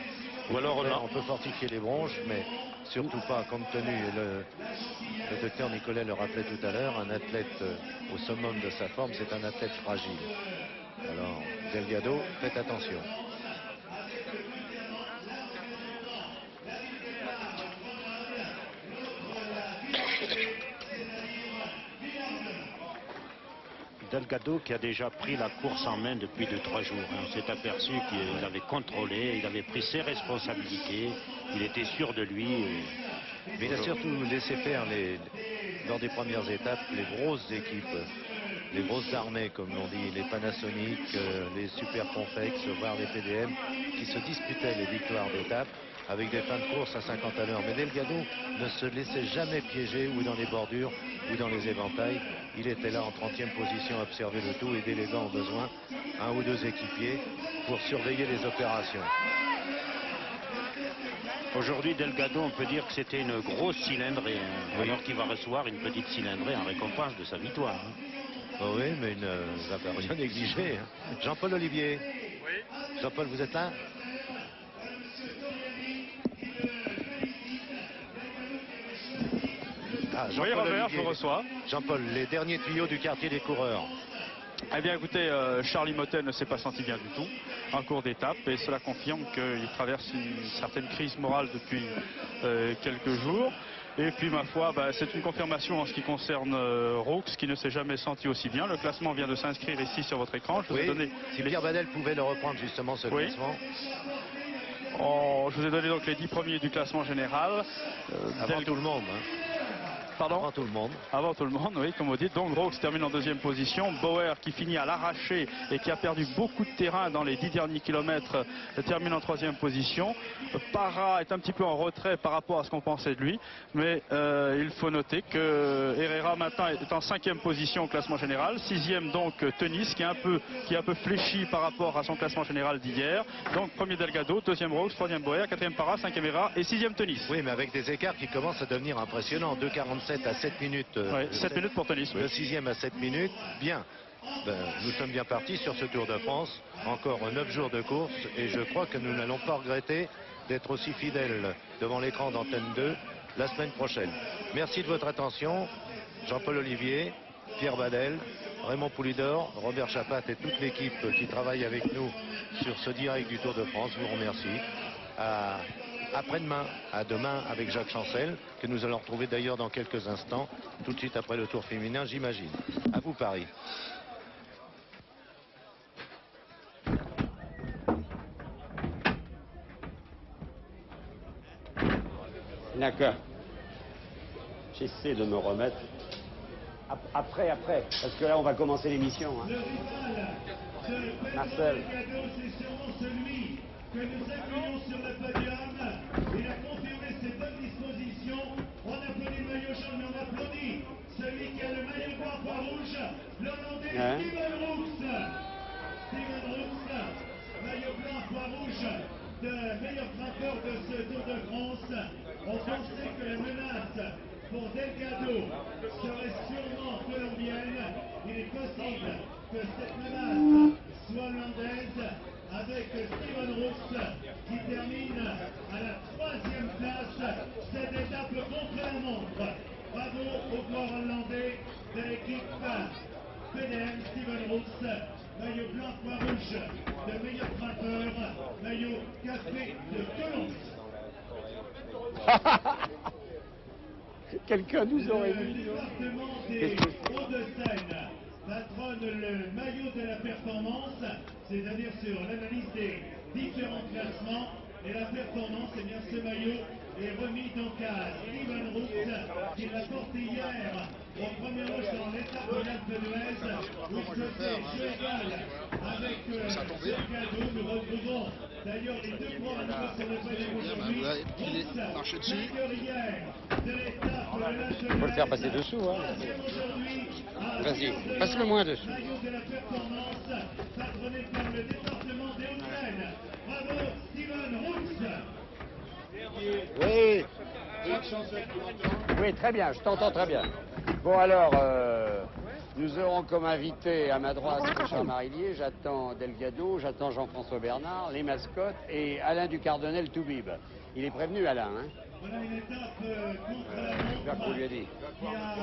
ou alors on peut fortifier les bronches, mais surtout pas, compte tenu, le docteur Nicolet le rappelait tout à l'heure, un athlète au summum de sa forme, c'est un athlète fragile. Alors, Delgado, faites attention. Delgado qui a déjà pris la course en main depuis 2-3 jours. On s'est aperçu qu'il avait contrôlé, il avait pris ses responsabilités, il était sûr de lui. Mais il a surtout laissé faire lors des premières étapes les grosses équipes, les grosses armées comme l'on dit, les Panasonic, les Super Confex, voire les PDM, qui se disputaient les victoires d'étape avec des fins de course à 50 à l'heure. Mais Delgado ne se laissait jamais piéger ou dans les bordures ou dans les éventails. Il était là en 30e position à observer le tout et déléguant au besoin un ou deux équipiers pour surveiller les opérations. Aujourd'hui, Delgado, on peut dire que c'était une grosse cylindrée, hein, alors qu'il va recevoir une petite cylindrée en récompense de sa victoire. Hein. Oh oui, mais il ne va pas rien négliger. Hein. Jean-Paul Olivier. Oui. Jean-Paul, vous êtes là? Ah, Oui, Robert, je vous reçois. Jean-Paul, les derniers tuyaux du quartier des coureurs. Eh bien écoutez, Charlie Motet ne s'est pas senti bien du tout en cours d'étape et cela confirme qu'il traverse une certaine crise morale depuis quelques jours. Et puis ma foi, c'est une confirmation en ce qui concerne Roux qui ne s'est jamais senti aussi bien. Le classement vient de s'inscrire ici sur votre écran. Je vous ai donné si Pierre Badel pouvait le reprendre justement ce classement. Je vous ai donné donc les 10 premiers du classement général. Avant tout le monde. Hein. Pardon ? Avant tout le monde. Avant tout le monde, oui, comme vous dites. Donc Roux termine en deuxième position. Bauer qui finit à l'arraché et qui a perdu beaucoup de terrain dans les 10 derniers kilomètres termine en troisième position. Parra est un petit peu en retrait par rapport à ce qu'on pensait de lui. Mais il faut noter que Herrera maintenant est en cinquième position au classement général. Sixième donc Tenis qui est un peu fléchi par rapport à son classement général d'hier. Donc premier Delgado, deuxième Roux, troisième Bauer, quatrième Parra, cinquième Herrera et sixième Tenis. Oui, mais avec des écarts qui commencent à devenir impressionnants. 2,47 à 7 minutes. 7 minutes pour Tenis. Le sixième à 7 minutes. Bien. Nous sommes bien partis sur ce Tour de France. Encore 9 jours de course. Et je crois que nous n'allons pas regretter d'être aussi fidèles devant l'écran d'Antenne 2 la semaine prochaine. Merci de votre attention. Jean-Paul Olivier, Pierre Badel, Raymond Poulidor, Robert Chapat et toute l'équipe qui travaille avec nous sur ce direct du Tour de France vous remercie. Après-demain, à demain avec Jacques Chancel, que nous allons retrouver d'ailleurs dans quelques instants, tout de suite après le Tour féminin, j'imagine. À vous Paris. D'accord. J'essaie de me remettre. Après, parce que là on va commencer l'émission. Hein. Marcel. C'est sûrement celui que nous accueillons sur le podium. Il a confirmé ses bonnes dispositions. On applaudit le maillot jaune, mais on applaudit celui qui a le maillot blanc poids rouge, l'Hollandais Steven Roux. Steven Roux, maillot blanc poids rouge, de meilleur grimpeur de ce Tour de France. On pensait que la menace pour Delgado serait sûrement colombienne. Il est possible que cette menace soit hollandaise avec Steven Roux qui termine à la 3e place cette étape contre la montre. Bravo au corps hollandais de l'équipe PDM Steven Roux, maillot blanc poids rouge de meilleur grimpeur, maillot café de Colombie. Quelqu'un nous aurait dit. Le département des Hauts-de-Seine patronne le maillot de la performance, c'est-à-dire sur l'analyse des différents classements. Et la performance, eh bien ce maillot est remis donc à Steven Roux, qui l'a porté hier au premier loge dans l'étape de l'Alpe d'Huez, où il se fait jeu égal avec Delgado. Nous retrouvons d'ailleurs les deux points à nouveau sur le podium aujourd'hui. Vainqueur hier de l'étape de l'Alpe d'Huez. Faut le faire passer dessous, hein. Vas-y, passe-le moins dessous. Maillot de la performance, patronné par le département des Hauts-de-Seine. Bravo, Steven Roux. Oui. Oui, très bien, je t'entends très bien. Bon alors, nous aurons comme invité à ma droite Richard Marillier, j'attends Delgado, j'attends Jean-François Bernard, les mascottes et Alain Ducardonnel Toubib. Il est prévenu Alain, hein? Voilà une étape contre la montre J'espère qu'on lui a dit. qui a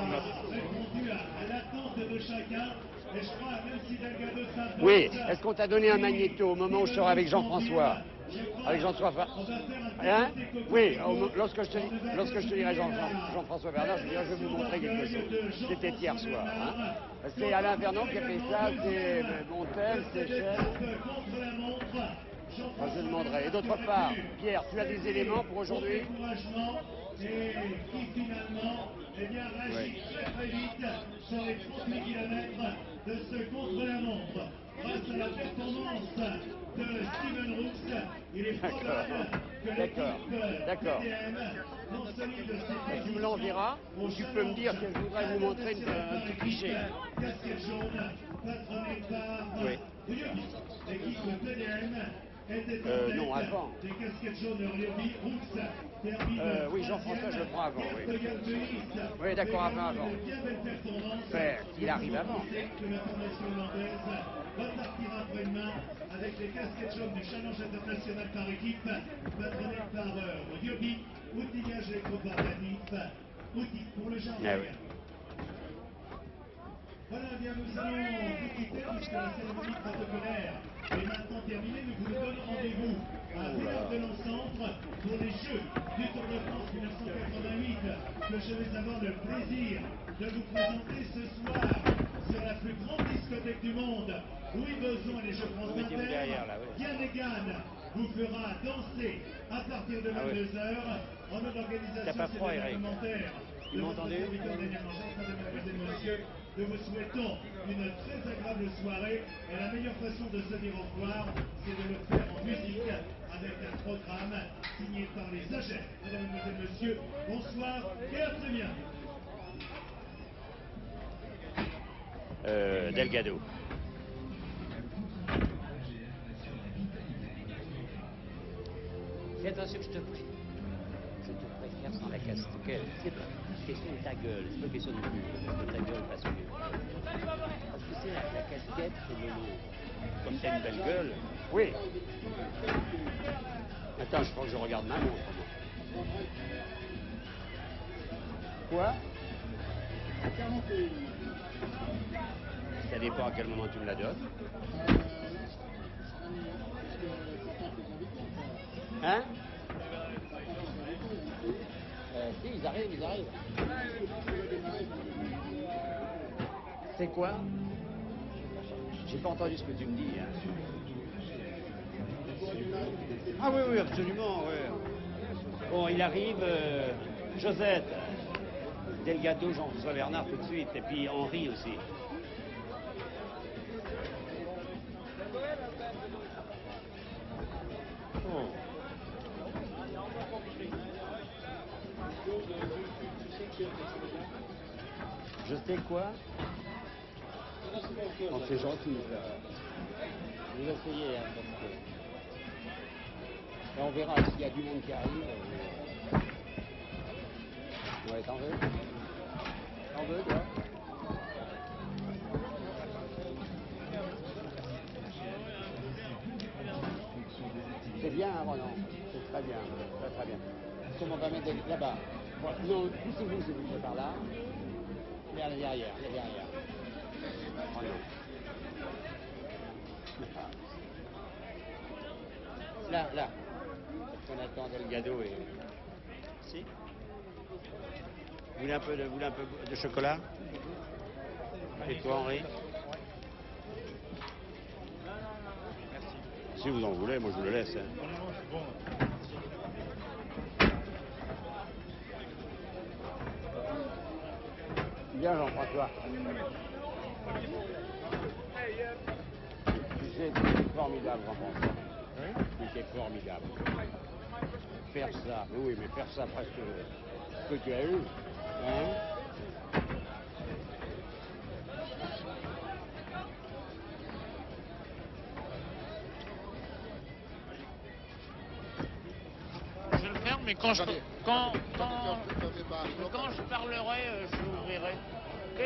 répondu à l'attente de chacun. Et je crois, même si Delgado s'impose... Oui, est-ce qu'on t'a donné un magnéto au moment où je serai avec Jean-François? Avec Jean-François. Hein? Oui, lorsque je te dirai Jean-François Bernard, je dirais je vais vous montrer quelque chose. C'était hier soir. Hein? C'est Alain Vernon qui a fait ça, c'est Montel, c'est Chef. Enfin, je demanderai. Et d'autre part, Pierre, tu as des éléments pour aujourd'hui? Et qui finalement réagit très vite sur les 38 km de ce contre-la-montre. Grâce à la performance de Steven Rooks, il est probable que l'équipe TDM consolide ses tu me l'enverras ou tu peux me dire que je voudrais vous montrer un petit cliché. Casquette jaune, patronnée par l'équipe TDM. Non, avant. Des casquettes jaunes Ryobi, Rooks. Oui, Jean-François, je le prends avant, oui. Oui, d'accord, avant. Mais il arrive avant. Que la formation hollandaise repartira après-demain avec les casquettes jaunes du Challenge international par équipe, patronné par Ryobi, outillage électroportatif, outil pour le jardin. Ah oui. Voilà, bien nous allons tout quitter puisque la cérémonie protocolaire est maintenant terminée. Nous vous donnons rendez-vous à Villars de Lans-Centre pour les Jeux du Tour de France 1988 que je vais avoir le plaisir de vous présenter ce soir sur la plus grande discothèque du monde. Louis Beson et les Jeux France Inter. Yann Egan vous fera danser à partir de 22h en notre organisation réglementaire. Vous m'entendez? Mesdemoiselles, messieurs, nous vous souhaitons une très agréable soirée et la meilleure façon de se dire au revoir, c'est de le faire en musique avec un programme signé par les AGEP. Mesdames, Mesdemoiselles, Messieurs, bonsoir et à très bientôt. Delgado. Fais attention, je te prie. Je te préfère sans la casquette. C'est pas question de ta gueule, c'est pas question de ta gueule parce que tu sais, la casquette, c'est le lot. Comme t'as une belle gueule. Oui. Attends, je crois que je regarde ma montre. Quoi? Ça dépend à quel moment tu me la donnes. Hein? Si, ils arrivent. C'est quoi? J'ai pas entendu ce que tu me dis. Hein. Ah oui, absolument, oui. Bon, il arrive, Josette, Delgado, Jean-François Bernard tout de suite, et puis Henri aussi. Oh. Je sais quoi? Oh, c'est gentil, ça. Vous essayez, hein, parce que... Et on verra s'il y a du monde qui arrive. Ouais, t'en veux? T'en veux, toi? C'est bien, hein, Roland. C'est très bien. Très bien. Comment on va mettre là-bas? Non, poussez-vous, s'il vous plaît, par là. Vers les derrière, Roland. Là. On attend Delgado et... Si? Vous voulez un peu de chocolat? Et toi, Henri? Si vous en voulez, moi je vous le laisse. Hein. Bien, Jean-François. Tu sais, c'était formidable, Jean-François. C'était formidable. Faire ça, oui, mais faire ça presque ce que tu as eu. Hein? Je vais le faire, mais quand je parlerai, je vous verrai. Ok?